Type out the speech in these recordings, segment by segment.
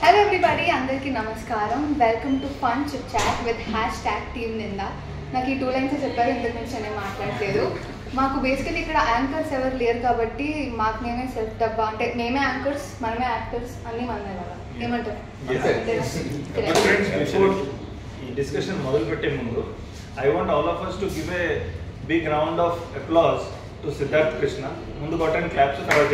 Hello everybody, అందరికీ నమస్కారం. Welcome to fun chit chat with #teamninda. నాకు ఈ 2 లైన్స్ చెప్పారు, ఇంతకు మించి నేను మాట్లాడలేదు. మాకు బేసికలీ ఇక్కడ యాంకర్స్ ఎవరు లేరు కాబట్టి మాకు మేమే సెల్ఫ్ డబ్బా, అంటే మేమే యాంకర్స్, మనమే యాక్టర్స్, అన్నీ మనమే కదా. ఏమంటారు? ఈ డిస్కషన్ మొదలు పెట్టే ముందు I want all of us to give a big round of applause to Siddharth Krishna. ముందు కొట్టండి క్లాప్స్, తర్వాత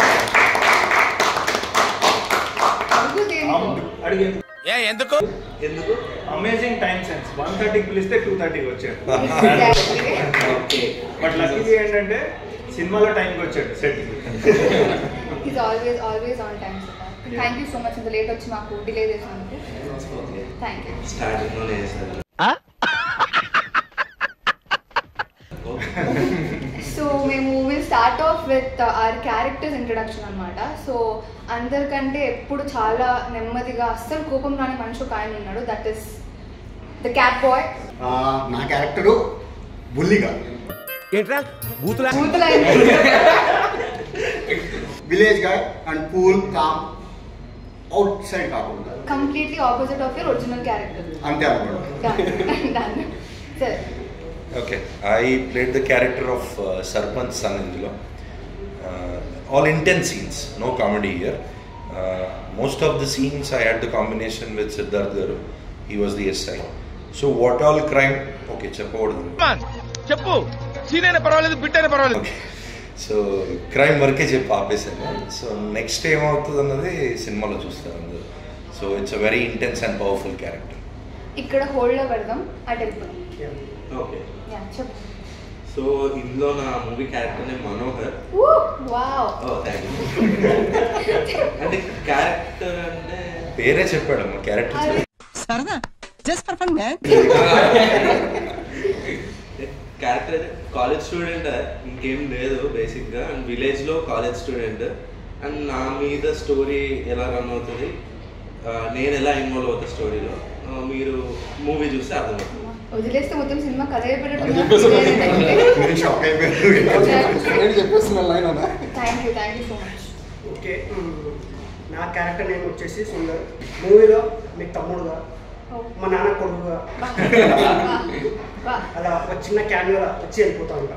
ఎందుకు అమేజింగ్ టైం సెన్స్. 1:30కి పిలిస్తే 2:30కి వచ్చాడు. బట్ లక్కీ ఏంటంటే సినిమాలో టైంకి వచ్చాడు set. Is always on time. Thank you so much, ఇంత లేట్ వచ్చి మాకు డిలే చేసినందుకు. Thank you. సో మేము will start of with our characters introduction అనమాట. సో అందరికంటే ఎప్పుడు చాలా నెమ్మదిగా అస్సలు కోపం రాని మనిషి ఒక ఆయన ఉన్నాడు, that is the cat boy. నా క్యారెక్టరు బుల్లిగా village guy and cool calm outside కాకుండా completely opposite of your original character. అంతే అన్నమాట. సరే. Okay, I played the character of Sarpanch son indulo. All intense scenes, no comedy here. Most of the scenes I had the combination with Siddharth Garu. He was the SI. So what all crime? Okay, cheppu. Scene aina parvaladu, bit aina parvaladu. Okay. So crime work e cheppu aapesanu. So next time avutadu annadi cinema lo chustaru andaru. So it's a very intense and powerful character. ikkada hold lo pedam adelpu. Okay. చెప్పు. So ఇందులో నా movie character name Manohar. Wow. Thank you. అంటే character అంటే పేరే చెప్పాడు మా character సరదా just for fun man. Character college student, ఇంకేం లేదు బేసిక్గా. అండ్ విలేజ్లో కాలేజ్ స్టూడెంట్. అండ్ నా మీద స్టోరీ ఎలా రన్ అవుతుంది, నేను ఎలా ఇన్వాల్వ్ అవుతా స్టోరీలో, మీరు మూవీ చూస్తే అర్థమవుతుంది. వదిలేస్తే మొత్తం సినిమా కథ thank you so much. Okay, నా క్యారెక్టర్ నేమ్ వచ్చేసి సుందర్. మూవీలో మీకు తమ్ముడుగా, మా నాన్న కొడుకుగా, అలా ఒక చిన్న క్యాన్గా వచ్చి వెళ్ళిపోతా ఉంటా.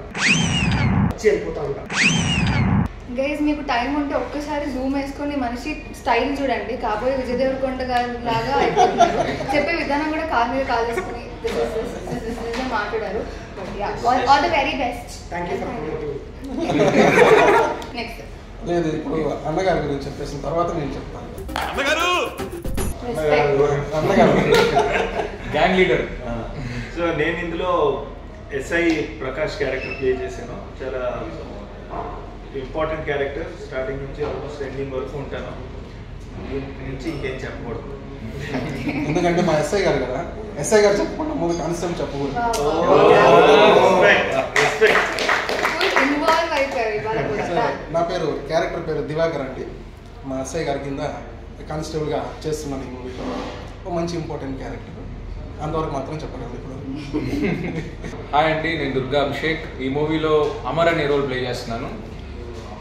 గైజ్, మీకు టైం ఉంటే ఒక్కసారి జూమ్ వేసుకొని మనిషి స్టైల్ చూడండి. కాబోయే విజయ్ దేవరకొండ గారి లాగా అయిపోతున్నారు. చెప్పే విధానం కూడా కాలు మీద కాలు వేసుకుని మాట్లాడారు. All the very best. Thank you for next. లేదు, ఇప్పుడు అన్నగారి గురించి చెప్పేసిన తర్వాత నేను చెప్తాను. Gang leader. సో నేను ఇందులో ఎస్ఐ ప్రకాష్ క్యారెక్టర్ ప్లే చేశాను. చాలా ఇంపార్టెంట్ క్యారెక్టర్. స్టార్టింగ్ నుంచి ఆల్మోస్ట్ ఎండింగ్ వరకు ఉంటాను. దీని నుంచి ఇంకేం చెప్పకూడదు, ఎందుకంటే మా ఎస్ఐ గారు కదా. ఎస్ఐ గారు చెప్పకుండా మూవీ కాన్సెప్ట్ చెప్పకూడదు. నా పేరు క్యారెక్టర్ పేరు దివాకర్ అండి. మా ఎస్ఐ గారి కింద కానిస్టేబుల్గా చేస్తున్నాను ఈ మూవీలో. ఒక మంచి ఇంపార్టెంట్ క్యారెక్టర్, అంతవరకు మాత్రం చెప్పగలను ఇప్పుడు. హాయ్ అండి, నేను దుర్గా అభిషేక్. ఈ మూవీలో అమర్ అనే రోల్ ప్లే చేస్తున్నాను.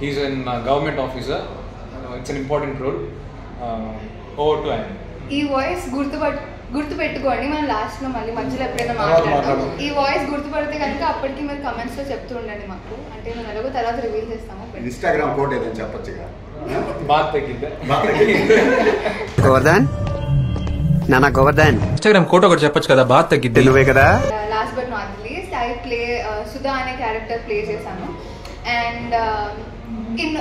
He is an government officer. It's an important role. Over to ఆయన. ఈ వాయిస్ గుర్తుపెట్టుకోండి. మనం లాస్ట్ లో మళ్ళీ మధ్యలో ఎప్పుడైనా మాట్లాడతాం. ఈ వాయిస్ గుర్తుపడితే కనుక అప్పటికి మీరు కమెంట్స్ లో చెప్తూ ఉండండి మాకు. అంటే మేము ఎలాగో తర్వాత రివీల్ చేస్తాము. ఇన్స్టాగ్రామ్ కోడ్ ఏదైనా చెప్పొచ్చుగా. బాత్ తగ్గిందా గోవర్ధన్? నానా గోవర్ధన్, ఇన్స్టాగ్రామ్ కోట ఒకటి చెప్పొచ్చు కదా, బాత్ తగ్గిద్ది. నువ్వే కదా. Last but not least, I play Sudha అనే క్యారెక్టర్ ప్లే చేశాను. అండ్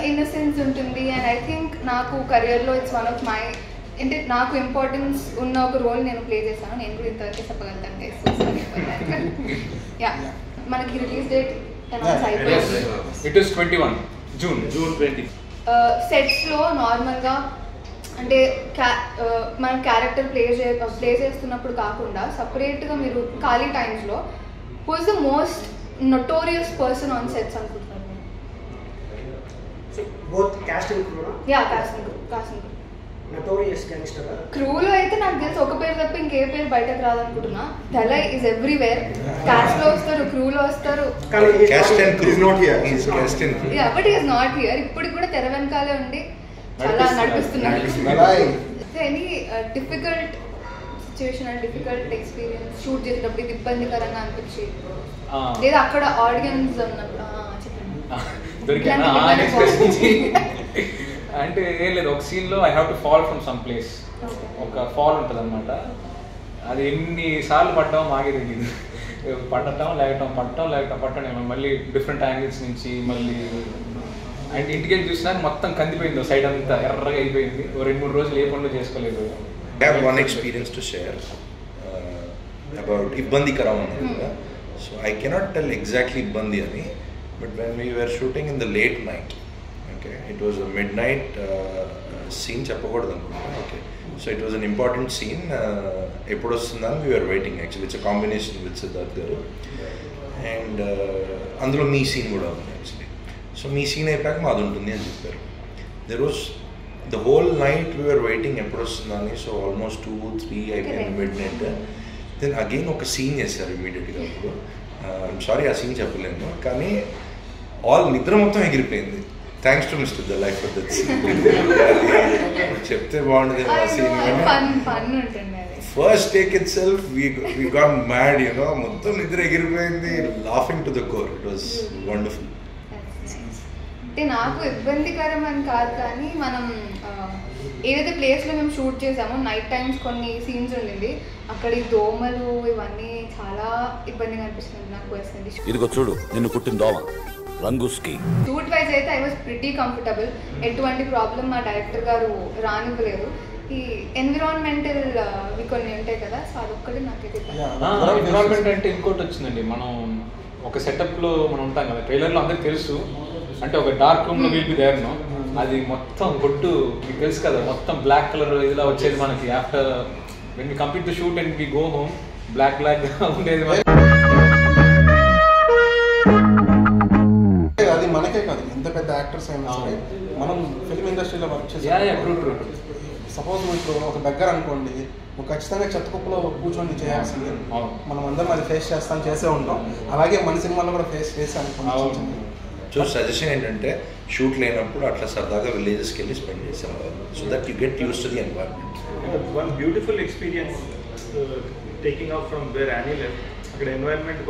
ఇన్నోసెన్స్ ఉంటుంది. అండ్ ఐ థింక్ నాకు కెరియర్లో ఇట్స్ వన్ ఆఫ్ మై, అంటే నాకు ఇంపార్టెన్స్ ఉన్న ఒక రోల్ నేను ప్లే చేశాను. నేను కూడా ఇంతవరకు చెప్పగలుగుతాను. యా, మనకి రిలీజ్ డేట్ అనౌన్స్ అయిపోయింది. It is 21 June 20. సెట్స్లో నార్మల్గా అంటే మనం క్యారెక్టర్ ప్లే చేస్తున్నప్పుడు కాకుండా సపరేట్గా మీరు ఖాళీ టైమ్స్లో who is the most notorious person on sets అనుకుంటున్నారు? Both cast and crew. Yeah, casting notorious gangster. క్రూలో అయితే నాకు తెలిసి ఒక పేరు తప్ప ఇంకే పేరు బయటకు రాదనుకుంటున్నా. దలై ఈజ్ ఎవ్రీవేర్. కాస్ట్ లో వస్తారు, క్రూలో వస్తారు. But is not here. ఇప్పుడు కూడా తెర వెనకాలే ఉండి చాలా నడిపిస్తున్నాడు. Any difficult situation and difficult experience shoot చేసేటప్పుడు ఇది ఇబ్బందికరంగా అనిపించి లేదా అక్కడ ఆడియన్స్ ఉన్నప్పుడు అంటే ఏం లేదు, ఒక సీన్లో I have to fall from some place. ఒక ఫాల్ ఉంటుంది అనమాట, అది ఎన్నిసార్లు పడ్డామో మాకే తెలియదు. పడటం లేకటం పట్టడం మళ్ళీ డిఫరెంట్ యాంగిల్స్ నుంచి మళ్ళీ అండ్ ఇంటికి వెళ్ళి చూసినా మొత్తం కందిపోయింది, సైడ్ అంతా ఎర్రగా అయిపోయింది. 2-3 రోజులు ఏ పనులు చేసుకోలేదు. I have one experience to share about Ibbandikaram. So I cannot tell exactly Ibbandi ani, but when we were shooting in the late night, okay, it was a midnight scene chappakodadu anukunta. Okay, so it was an important scene. Eppudu vastundani we were waiting. Actually it's a combination with Siddharth garu and అందులో మీ scene కూడా ఉంది actually. So మీ scene అయిపోయాక మాది ఉంటుంది అని చెప్పారు. There was the whole night we were waiting ఎప్పుడు వస్తుందని. సో ఆల్మోస్ట్ 2-3 అయిపోయింది మిడ్నైట్. దెన్ అగైన్ ఒక సీన్ చేశారు ఇమీడియట్గా. అప్పుడు ఐఎమ్ సారీ ఆ సీన్ చెప్పలేను, కానీ ఆల్ నిద్ర మొత్తం ఎగిరిపోయింది. Thanks to mister the life for that scene. చెప్తే బాగుంటుంది ఆ scene. First take itself we got mad, you know, మొత్తం నిద్ర ఎగిరిపోయింది, laughing to the core. It was wonderful. అంటే నాకు ఇబ్బందికరం అని కాదు, కానీ మనం ఏదైతే ప్లేస్లో మేము షూట్ చేసామో నైట్ టైమ్స్ కొన్ని సీన్స్ ఉండింది, అక్కడ ఈ దోమలు ఇవన్నీ చాలా ఇబ్బందిగా అనిపిస్తుంది నాకు పర్సనల్లీ. ఇదిగో చూడు నిన్ను కుట్టిన దోమ రంగుస్కి. షూట్ వైజ్ అయితే ఐ వాజ్ ప్రిటీ కంఫర్టబుల్. ఎటువంటి ప్రాబ్లం మా డైరెక్టర్ గారు రానివ్వలేదు. ఈ ఎన్విరాన్మెంటల్ కొన్ని ఉంటాయి కదా, సో అదొక్కటి నాకైతే ఎన్విరాన్మెంట్ అంటే ఇంకోటి వచ్చిందండి. మనం ఒక సెటప్లో మనం ఉంటాం కదా, ట్రైలర్లో అందరికి తెలుసు. అంటే ఒక డార్క్ రూమ్లో వీల్ బి దేర్, అది మొత్తం గొడ్డు మీకు తెలుసు కదా, మొత్తం బ్లాక్ కలర్ ఇలా వచ్చేది మనకి. After when we complete the shoot and we go home black ఉండేది. అది మనకే కాదు, ఎంత పెద్ద యాక్టర్స్ అయినా సరే మనం ఫిల్మ్ ఇండస్ట్రీలో వర్క్ చేసి సపోజ్ ఇప్పుడు ఒక దగ్గర అనుకోండి, నువ్వు ఖచ్చితంగా చెత్త కుప్పలో కూర్చొని చేయాల్సిందే. మనం అందరం అది ఫేస్ చేసే ఉంటాం. అలాగే మన సినిమాలో కూడా ఫేస్ అనుకుంటాం. సో సజెషన్ ఏంటంటే షూట్ లేనప్పుడు అట్లా సరదాగా విలేజెస్కి వెళ్ళి స్పెండ్ చేసాం, so that you get use to the environment. One beautiful experience taking out from where any left. అక్కడ ఎన్వైరన్మెంట్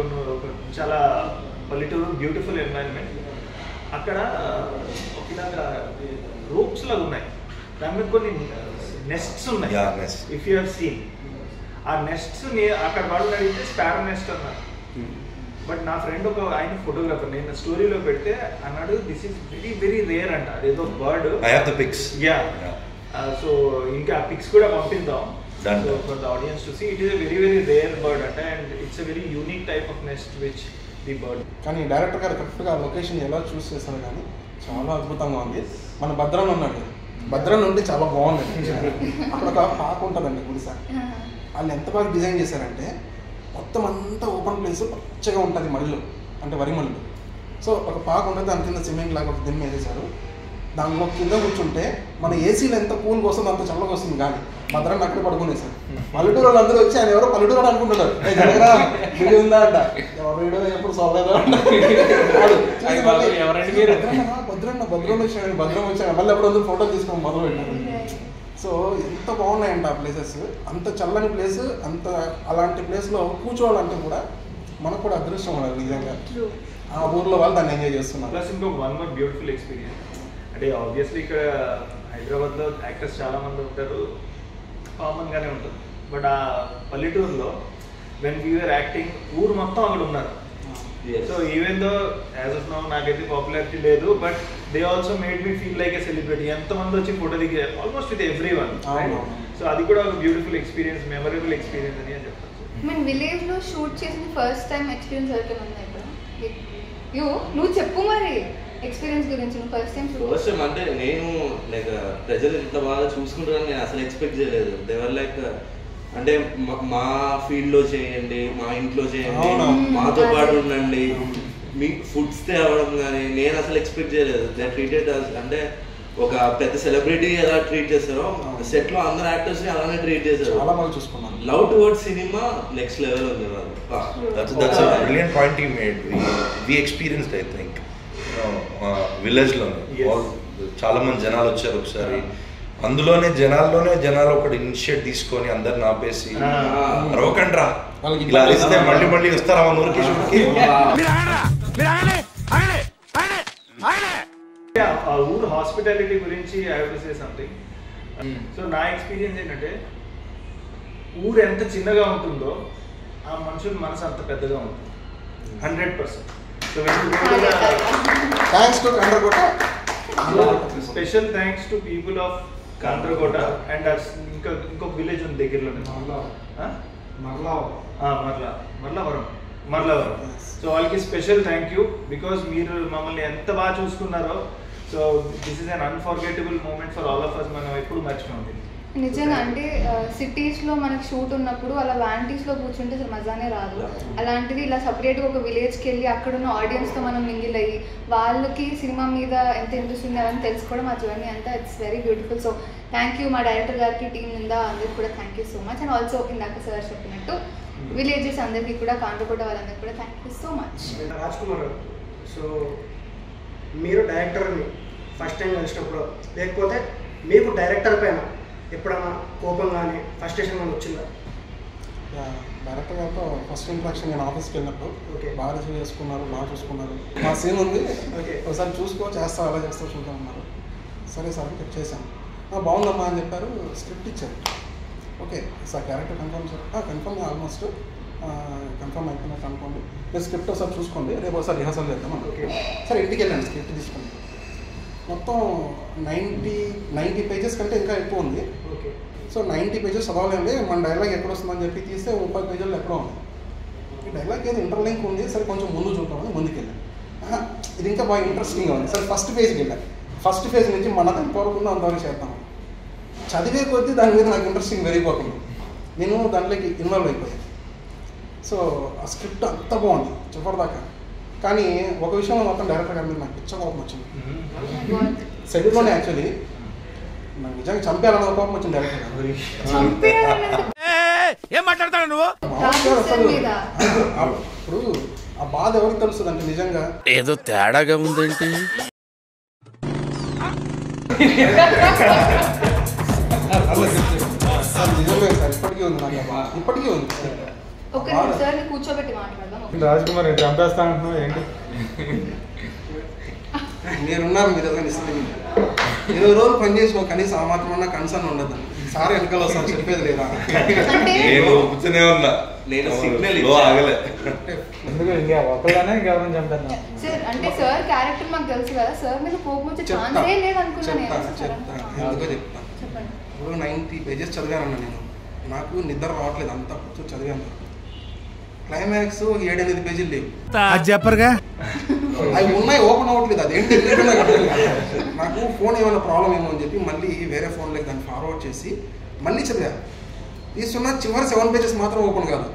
చాలా పల్లెటూరు, బ్యూటిఫుల్ ఎన్వైరన్మెంట్. అక్కడ ఒకలాగా రూప్స్ లాగా ఉన్నాయి, దాని మీద కొన్ని నెస్ట్స్ ఉన్నాయి. ఇఫ్ యూ హ్యావ్ సీన్ ఆ నెస్ట్స్ అక్కడ వాళ్ళు అడిగితే స్పారో నెస్ట్ అన్నారు. బట్ నా ఫ్రెండ్ ఆయన ఫోటోగ్రాఫర్, నేను స్టోరీలో పెడితే అన్నాడు this is very very rare అంట. అదేదో bird. I have the pics. Yeah, so ఇంకా ఆ పిక్స్ కూడా పంపిద్దాం for the audience to see. It is a very very rare bird అంట, and it's a very unique type of nest which the bird. కానీ director గారు కరెక్ట్గా location ఎలా చూస్ చేశారు, కానీ చాలా అద్భుతంగా ఉంది. మన భద్రాన్ని ఉన్నాడు, భద్రం నుండి చాలా బాగుంది. అక్కడ ఒక పాక ఉంటుందండి గుడిస, వాళ్ళు ఎంత బాగా డిజైన్ చేశారంటే మొత్తం అంతా ఓపెన్ ప్లేస్, పచ్చగా ఉంటుంది మళ్ళు, అంటే వరి మళ్ళు. సో ఒక పాక ఉంటుంది, దాని కింద సిమెంట్ లాగా ఒక దిమ్మ వేసేసారు. దానిలో కింద కూర్చుంటే మన ఏసీలో ఎంత కూల్గా వస్తుందో అంత చల్లగా వస్తుంది. కానీ భద్రాన్ని అక్కడే పడుకునేసారు. పల్లెటూరు వాళ్ళు అందరూ వచ్చి ఆయన ఎవరో పల్లెటూరు అనుకుంటున్నారు, వీడియో ఉందా అంట, వీడియో ఎప్పుడు సోలేదు భద్రం వచ్చాను మళ్ళీ ఎప్పుడు అందరూ ఫోటో తీసుకొని మొదలు పెట్టారు. సో ఎంత బాగున్నాయంట ఆ ప్లేసెస్, అంత చల్లని ప్లేస్, అంత అలాంటి ప్లేస్లో కూర్చోవాలంటే కూడా మనకు కూడా అదృష్టం ఉండాలి నిజంగా. ఆ ఊర్లో వాళ్ళు దాన్ని ఎంజాయ్ చేస్తున్నారు. ప్లస్ ఇంకో వన్ మోర్ బ్యూటిఫుల్ ఎక్స్పీరియన్స్ అంటే ఆబ్వియస్లీ ఇక్కడ హైదరాబాద్లో యాక్టర్స్ చాలామంది ఉంటారు, కామన్గానే ఉంటుంది. బట్ ఆ పల్లెటూరులో వెన్ వీఆర్ యాక్టింగ్ ఊరు మొత్తం అక్కడ ఉన్నారు. So even though as of now నాకైతే పాపులారిటీ లేదు, but they also made me feel like a celebrity. ఎంతమంది వచ్చి ఫోటో దిగారు, almost with every one. So అది కూడా ఒక బ్యూటిఫుల్ ఎక్స్పీరియన్స్, మెమరబుల్ ఎక్స్పీరియన్స్ అని చెప్పచ్చు. మీన్ విలేజ్లో షూట్ చేసిన ఫస్ట్ టైం ఎక్స్పీరియన్స్ ఎవరికైనా ఉందా ఇప్పుడు? నువ్వు చెప్పు మరి ఎక్స్పీరియన్స్ గురించి. నువ్వు ఫస్ట్ టైం అంటే నేను లైక్ ప్రజలు ఇంత బాగా చూసుకుంటారని నేను అసలు ఎక్స్పెక్ట్ చేయలేదు. దేవర్ లైక్ అంటే మా ఫీల్డ్లో చేయండి, మా ఇంట్లో చేయండి, మాతో పాటు ఉండండి, మీకు ఫుడ్స్ తేవడం కానీ నేను అసలు ఎక్స్పెక్ట్ చేయలేదు. దే ట్రీటెడ్ అంటే ఒక పెద్ద సెలబ్రిటీ ఎలా ట్రీట్ చేస్తారో సెట్ లో అందరు యాక్టర్స్ ని అలానే ట్రీట్ చేశారు. చాలా బాగా చూసుకున్నాను. Love towards cinema next level ఉంది. That's a brilliant point you made. We experienced, I think, village లో చాలా మంది జనాలు వచ్చారు ఒకసారి. అందులోనే జనాలు ఒకటి ఇనిషియేట్ తీసుకొని అందరిని ఆపేసి అరవకండి రా ఇలా అరిస్తే మళ్ళీ వస్తారా మన ఊరికి షూట్కి. ఆ ఊరు హాస్పిటాలిటీ గురించి I have to say something. So నా ఎక్స్పీరియన్స్ ఏంటంటే ఊరు ఎంత చిన్నగా ఉంటుందో ఆ మనుషుల మనసు అంత పెద్దగా ఉంటుంది 100%. So thanks to Kandrakota. Special thanks to people of Kandrakota and ఇంకొక విలేజ్ ఉంది దగ్గరలోనే మర్లవరం. సో వాళ్ళకి స్పెషల్ థ్యాంక్ యూ బికాస్ మీరు మమ్మల్ని ఎంత బాగా చూసుకున్నారో. So this is an unforgettable moment for all of us. మనం ఎప్పుడు మర్చిపోండి. నిజంగా అంటే సిటీస్లో మనకి షూట్ ఉన్నప్పుడు అలా వ్యాంటీస్లో కూర్చుంటే అసలు మజానే రాదు. అలాంటిది ఇలా సపరేట్గా ఒక విలేజ్కి వెళ్ళి అక్కడున్న ఆడియన్స్తో మనం మింగిల్ అయ్యి వాళ్ళకి సినిమా మీద ఎంత ఇంట్రెస్ట్ ఉందని తెలుసుకోవడం ఆ జర్నీ అంతా it's very beautiful. So thank you మా డైరెక్టర్ గారికి, టీం నిందా అందరికి కూడా thank you so much. And also ఇందాక సార్ చెప్పినట్టు విలేజెస్ అందరికీ కూడా కాండ్రకోట వాళ్ళందరికీ కూడా thank you so much. Raj Kumar గారు, సో మీరు డైరెక్టర్ని ఫస్ట్ టైం కలిసినప్పుడు లేకపోతే మీకు డైరెక్టర్ పైన ఎప్పుడైనా కోపం కానీ ఫ్రస్ట్రేషన్ కానీ వచ్చిందా? డైరెక్టర్ గారితో ఫస్ట్ ఇంట్రాక్షన్ నేను ఆఫీస్కి వెళ్ళినప్పుడు బాగా రిసీవ్ చేసుకున్నారు, బాగా చూసుకున్నారు. మా సీన్ ఉంది ఒకసారి చూసుకో చేస్తావు అలా చేస్తావు చూద్దాం అన్నారు. సరే సార్ అని చేశాను. బాగుందమ్మా అని చెప్పారు. స్క్రిప్ట్ ఇచ్చారు. Okay sir character confirm sir confirm almost confirm అయిపోయినట్టు అనుకోండి. మీరు స్క్రిప్ట్ ఒకసారి చూసుకోండి, రేపు ఒకసారి రిహర్సల్ చేద్దాం. ఓకే సరే ఇంటికి వెళ్ళండి స్క్రిప్ట్ తీసుకోండి. మొత్తం 90 పేజెస్ కంటే ఇంకా ఎక్కువ ఉంది. ఓకే సో 90 పేజెస్ చదవాలండి. మన డైలాగ్ ఎక్కడ వస్తుందని చెప్పి తీస్తే 30 పేజీలు ఎక్కడో ఉంది. ఈ డైలాగ్ ఏదో ఇంటర్లింక్ ఉంది, సరే కొంచెం ముందు చూద్దామని ముందుకు వెళ్ళాను. ఇది ఇంకా బాగా ఇంట్రెస్టింగ్గా ఉంది. సరే ఫస్ట్ పేజ్కి వెళ్ళాను. ఫస్ట్ పేజ్ నుంచి మనది ఎంతవరకు ఉందో అంతవరకు చేద్దాం. చదివే కొద్దీ దాని మీద నాకు ఇంట్రెస్టింగ్ పెరిగిపోతుంది. నేను దాంట్లోకి ఇన్వాల్వ్ అయిపోయాను. సో ఆ స్క్రిప్ట్ అంత బాగుంది చివరిదాకా. కానీ ఒక విషయంలో మొత్తం డైరెక్టర్ గారి మీద నాకు పిచ్చ కోపం వచ్చింది. సెట్లోనే యాక్చువల్లీ నాకు నిజంగా చంపేయాలన్న కోపం వచ్చింది డైరెక్టర్ గారు. ఇప్పుడు ఆ బాధ ఎవరికి తెలుస్తుంది అంటే నిజంగా ఏదో తేడాగా ఉందేంటి. నిజమే సార్, ఇప్పటికీ ఉంది నాకు, ఇప్పటికీ ఉంది. కూర్చోబెట్టి మాట్లాడదాం. రాజ్ కుమార్ చంపేస్తా అంటున్నావు ఏంటి? మీరున్నారు, మీరు ఏదైనా ఇస్తుంది. 20 రోజులు పని చేసి కనీసం ఆ మాత్రం కన్సర్న్ ఉండదు. సార్ వెనకాల వస్తాను చెప్పేది లేదా? నేను కూర్చునే ఉన్నా, నేను సిగ్నల్ ఆగలే. ఎందుకు ఇంకా ఒకళ్ళనే ఇంకెవరైనా చంపేద్దాం. సార్ అంటే సార్ క్యారెక్టర్ మాకు తెలుసు కదా, సార్ మీద కోపం వచ్చే ఛాన్సే లేదు అనుకున్నాను. ఎందుకో చెప్తాను. ఇప్పుడు 90 పేజెస్ చదివానన్నా నేను. నాకు నిద్ర రావట్లేదు, అంతా కూర్చొని చదివాను. క్లైమాక్స్ 7-8 పేజీలు లేవు. చెప్పరుగా అవి ఉన్నాయి, ఓపెన్ అవ్వట్లేదు. అదేంటి నాకు ఫోన్ ఏమైనా ప్రాబ్లం ఏమో అని చెప్పి మళ్ళీ వేరే ఫోన్లోకి దాన్ని ఫార్వర్డ్ చేసి మళ్ళీ చదివాను. తీసుకున్న చివరి 7 పేజెస్ మాత్రం ఓపెన్ కాదు.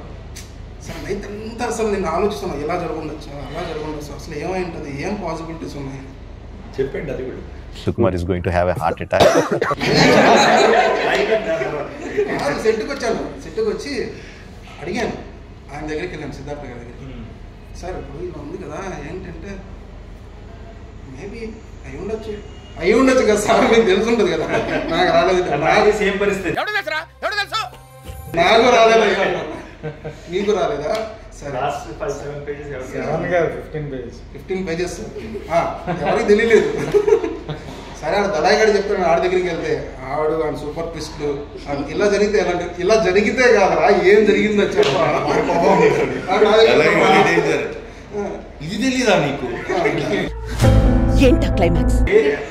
సరే నైట్ అంతా అసలు నేను ఆలోచిస్తున్నాను, ఎలా జరుగుండొచ్చు, అలా జరుగుండొచ్చు, అసలు ఏమై ఉంటుంది, ఏం పాసిబిలిటీస్ ఉన్నాయి చెప్పండి. అది కూడా Sukumar is going to have a heart attack. సెట్కి వచ్చి అడిగాను, ఆయన దగ్గరికి వెళ్ళాను, సిద్ధార్థ గారి దగ్గరికి. సార్ ఇప్పుడు ఇలా ఉంది కదా, ఏంటంటే మేబీ అయి ఉండొచ్చు కదా సార్, మీకు తెలుసుంటుంది కదా. నాకు రాలేదు, సేమ్ పరిస్థితి. నాకు రాలేదు, మీకు రాలేదా? సరే 15 పేజెస్ ఎవరికి తెలియలేదు. సరే ఆడు దళాయిగాడు చెప్తాడు, ఆడి దగ్గరికి వెళ్తే ఆడు ఆయన సూపర్ ట్విస్ట్లు ఇలా జరిగితే ఇలా జరిగితే కాదురా ఏం జరిగిందో చెప్పా. ఇది తెలీదా నీకు?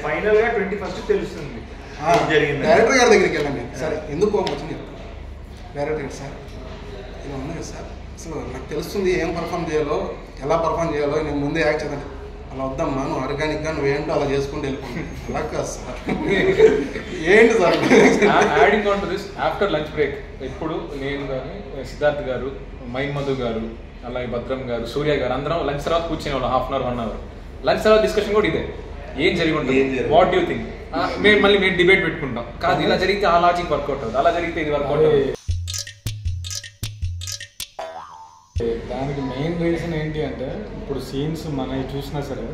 ఫైనల్ గా 21st తెలుస్తుంది డైరెక్టర్ గారి దగ్గరికి వెళ్ళండి. సరే ఎందుకు కోపం వచ్చింది చెప్తాను. డైరెక్టర్ గారు సార్ ఇలా ఉంది కదా సార్, అసలు నాకు తెలుస్తుంది ఏం పర్ఫామ్ చేయాలో, ఎలా పర్ఫామ్ చేయాలో, నేను ముందే యాక్ట్ చేద్దాను. అలా వద్దమ్మా, నువ్వు ఆర్గానిక్గా నువ్వేంటో అలా చేసుకుంటూ వెళ్ళిపోయింది. అలా కాదు సార్, ఏంటి sir adding on to this after lunch break ఎప్పుడు నేను కానీ సిద్ధార్థ్ గారు, మైన్ మధు గారు, అలాగే భద్రం గారు, సూర్య గారు అందరం లంచ్ తర్వాత కూర్చునే వాళ్ళం 1/2 hour 1 hour. లంచ్ తర్వాత డిస్కషన్ కూడా ఇదే, ఏం జరిగి ఉంటుంది, వాట్ యూ థింక్. మేము డిబేట్ పెట్టుకుంటాం. కాదు ఇలా జరిగితే ఆ లాజిక్ వర్కౌట్ అవుతుంది, అలా జరిగితే ఇది వర్కౌట్ అవుతుంది. దానికి మెయిన్ రీజన్ ఏంటి అంటే ఇప్పుడు సీన్స్ మనవి చూసినా సరే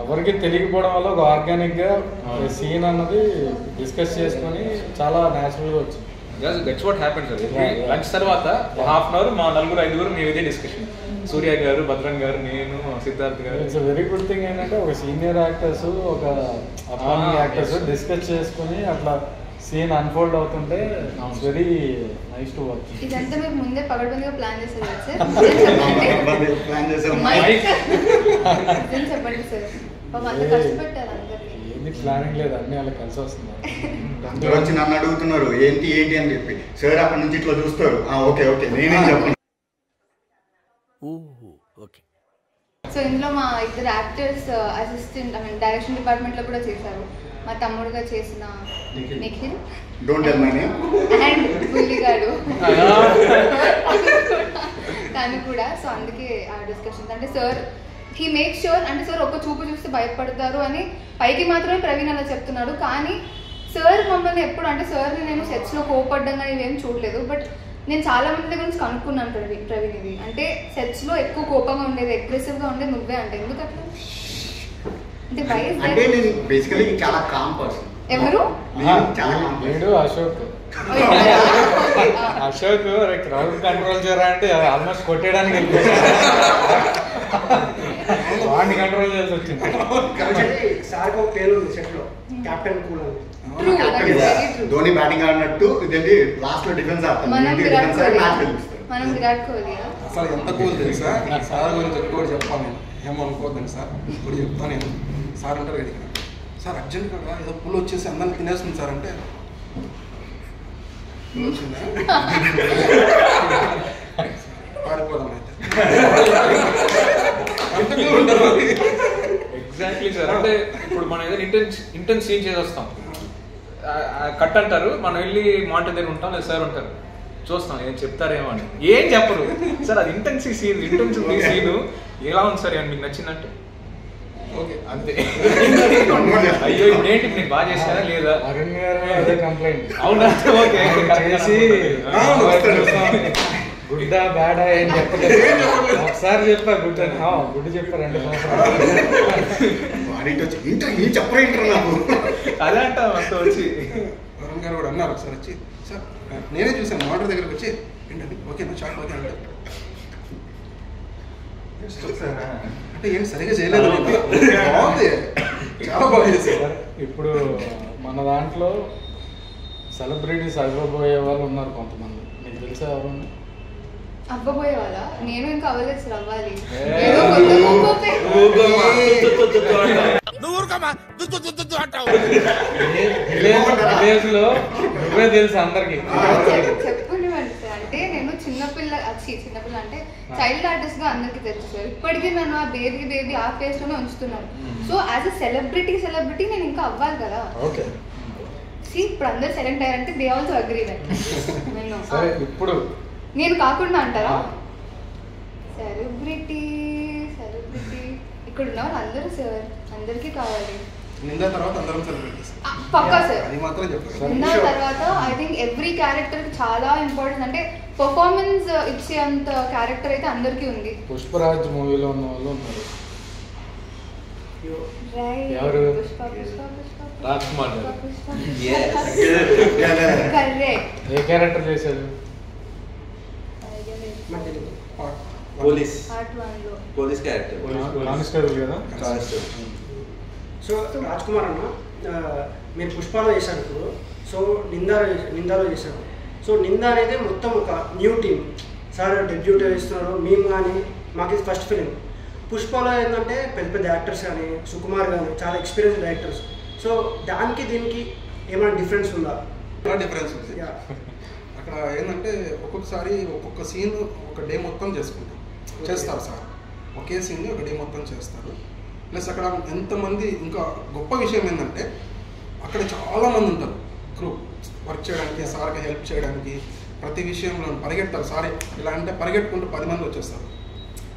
ఎవరికి తెలియకపోవడం వల్ల ఒక ఆర్గానిక్గా సీన్ అన్నది డిస్కస్ చేసుకొని చాలా న్యాచురల్గా వచ్చింది. That's what happen sir. Lunch తర్వాత హాఫ్ అన్ అవర్ మా 4-5 మేము ఇదే డిస్కషన్. సూర్య గారు, భద్రం గారు, నేను, సిద్ధార్థ్ గారు. ఇట్స్ వెరీ గుడ్ థింగ్ ఏంటంటే ఒక సీనియర్ యాక్టర్స్, ఒక అప్కమింగ్ యాక్టర్స్ డిస్కస్ చేసుకుని అట్లా సీన్ అన్ఫోల్డ్ అవుతుంటే వెరీ నైస్ టు వర్క్. ఇదంతా మీరు ముందే పగడబందిగా ప్లాన్ చేశారు కదా సార్? చెప్పండి సార్. అంత కష్టపెట్టారు అందరినీ. ఏంది ప్లానింగ్ లేదు, అన్నీ అలా కలిసి వస్తున్నారు. అందరూ వచ్చి నన్ను అడుగుతున్నారు ఏంటి ఏంటి అని చెప్పి. సార్ అక్కడ నుంచి ఇట్లా చూస్తారు, ఓకే ఓకే నేనేం చెప్పను. సో ఇందులో మా ఇద్దరు యాక్టర్స్ అసిస్టెంట్ డైరెక్షన్ డిపార్ట్మెంట్లో కూడా చేశారు. మా తమ్ముడుగా చేసిన Nikhil, don't tell my name, and బుల్లిగాడు తను కూడా. సో అందుకే ఆ డిస్కషన్స్ అంటే సార్ హీ మేక్ ష్యూర్ అంటే సార్ ఒక చూపు చూస్తే భయపడతారు అని పైకి మాత్రమే ప్రవీణ్ అలా చెప్తున్నాడు. కానీ సార్ మమ్మల్ని ఎప్పుడు అంటే సార్ని నేను సెట్స్లో కోపడ్డంగా ఇవేం చూడలేదు. బట్ నేను చాలా మంది దగ్గర నుంచి కనుక్కున్నాను ప్రవీణ్ ఇది అంటే సెట్స్లో ఎక్కువ కోపంగా ఉండేది, అగ్రెసివ్గా ఉండేది నువ్వే అంటే ఎందుకు అట్లా అంటే నేను బేసికలీ చాలా కామ్ పర్సన్. ఎవరు? చాలా కామ్. వీడు అశోక్. అశోక్ క్రౌడ్ కంట్రోల్ చేయరా అంటే ఆల్మోస్ట్ కొట్టేయడానికి వాడిని కంట్రోల్ చేయాల్సి వచ్చింది. సార్కి ఒక పేరు ఉంది సెట్లో, కెప్టెన్ కూల్ అని. ధోని బ్యాటింగ్ ఆడినట్టు ఇదేంటి లాస్ట్ లో డిఫెన్స్ ఆడతాను. మనం విరాట్ కోహ్లీ. అసలు ఎంత కూల్ తెలుసా? సార్ గురించి ఎక్కువ చెప్పాను నేను, ఏమనుకోద్దండి సార్, ఇప్పుడు చెప్తాను నేను. సార్ అంటారు కదా సార్ అర్జెంట్గా ఏదో పుల్ వచ్చేసి అందరిని తినేస్తుంది సార్ అంటే వచ్చిందా పారిపోదాం అయితే. Exactly sir. అంటే ఇప్పుడు మనం ఏదైనా ఇంటెన్స్ సీన్ చేసి వస్తాం, కట్ అంటారు, మనం వెళ్ళి మానిటర్ దగ్గర ఉంటాం, లేదా సార్ ఉంటారు, చూస్తాం ఏం చెప్తారేమో అని. ఏం చెప్పరు సార్, అది ఇంటెన్సివ్ సీన్ ఎలా ఉంది సార్, మీకు నచ్చిందంటే ఓకే అంతే. అయ్యో ఇప్పుడు ఏంటి మీరు బాగా చేశారా లేదా? అరుణ్ గారు అదే కంప్లైంట్. అవునా? ఓకే చేసి గుడ్డా బ్యాడా ఏం చెప్పలేదు. ఒకసారి చెప్పా గుడ్ అని, గుడ్ చెప్పారు 2 సంవత్సరాలు. అదే అంట అంత వచ్చి వరుణ్ గారు కూడా అన్నారు ఒకసారి వచ్చి, సార్ నేనే చూసాను మోటార్ దగ్గరకు వచ్చి ఏంటండి ఓకేనా షార్ట్ ఓకే అంటే అంటే ఏంటి సరిగ్గా చేయలేదు, బాగుంది చాలా బాగా చేశారు. ఇప్పుడు మన దాంట్లో సెలబ్రిటీస్ అవ్వబోయే వాళ్ళు ఉన్నారు కొంతమంది, మీకు తెలిసే ఎవరు? అవ్వబోయే వాళ్ళ? నేను ఇంకా అవ్వలేదు సార్, అవ్వాలి. విలేజ్ లో నువ్వే తెలుసు అందరికి. చెప్పనివ్వండి సార్. అంటే నేను చిన్నపిల్ల అంటే చైల్డ్ ఆర్టిస్ట్ గా అందరికి తెలుసు సార్. ఇప్పటికీ నన్ను ఆ బేబీ ఆ ఫేస్ లోనే ఉంచుతున్నాను. సో యాజ్ అ సెలబ్రిటీ నేను ఇంకా అవ్వాలి కదా. ఇప్పుడు అందరు సెలెక్ట్ అయ్యారంటే దే ఆల్సో అగ్రీ. ఇప్పుడు నేను కాకుండా అంటారా? సెలబ్రిటీ ఇక్కడ ఉన్న వాళ్ళు అందరూ సార్, అందరికీ కావాలి. నిందా తర్వాత అందరం సెలబ్రిటీస్ పక్కా సార్. అది మాత్రం చెప్తాను. నిందా తర్వాత ఐ థింక్ ఎవ్రీ క్యారెక్టర్ చాలా ఇంపార్టెంట్. అంటే పర్ఫార్మెన్స్ ఇచ్చే అంత క్యారెక్టర్ అయితే అందరికీ ఉంది. పుష్పరాజ్ మూవీలో ఉన్న వాళ్ళు ఉన్నారు. ఎవరు? రాజ్ కుమార్ ఏ క్యారెక్టర్ చేశారు? పోలీస్ క్యారెక్టర్, కానిస్టేబుల్ కదా. సో రాజ్ కుమార్ అన్న మీరు పుష్పాలో చేశారు ఇప్పుడు. సో నిందాలో చేశారు. సో నిందా అనేది మొత్తం ఒక న్యూ టీమ్ సార్ డెబ్యూట్ ఇస్తున్నారు. మేము కానీ మాకు ఇది ఫస్ట్ ఫిలిం. పుష్పలో ఏంటంటే పెద్ద యాక్టర్స్ కానీ సుకుమార్ కానీ చాలా ఎక్స్పీరియన్స్డ్ యాక్టర్స్. సో దానికి దీనికి ఏమైనా డిఫరెన్స్ ఉందా? డిఫరెన్స్ ఉంది. అక్కడ ఏంటంటే ఒక్కొక్కసారి ఒక్కొక్క సీన్ ఒక డే మొత్తం చేస్తారు సార్. ఒకే సీన్ని ఒక డే మొత్తం చేస్తారు. ప్లస్ అక్కడ ఎంతమంది, ఇంకా గొప్ప విషయం ఏంటంటే అక్కడ చాలామంది ఉంటారు క్రూ వర్క్ చేయడానికి, సార్కి హెల్ప్ చేయడానికి, ప్రతి విషయంలో పరిగెడతారు. సార్ ఇలా అంటే పరిగెట్టుకుంటూ 10 మంది వచ్చేస్తారు,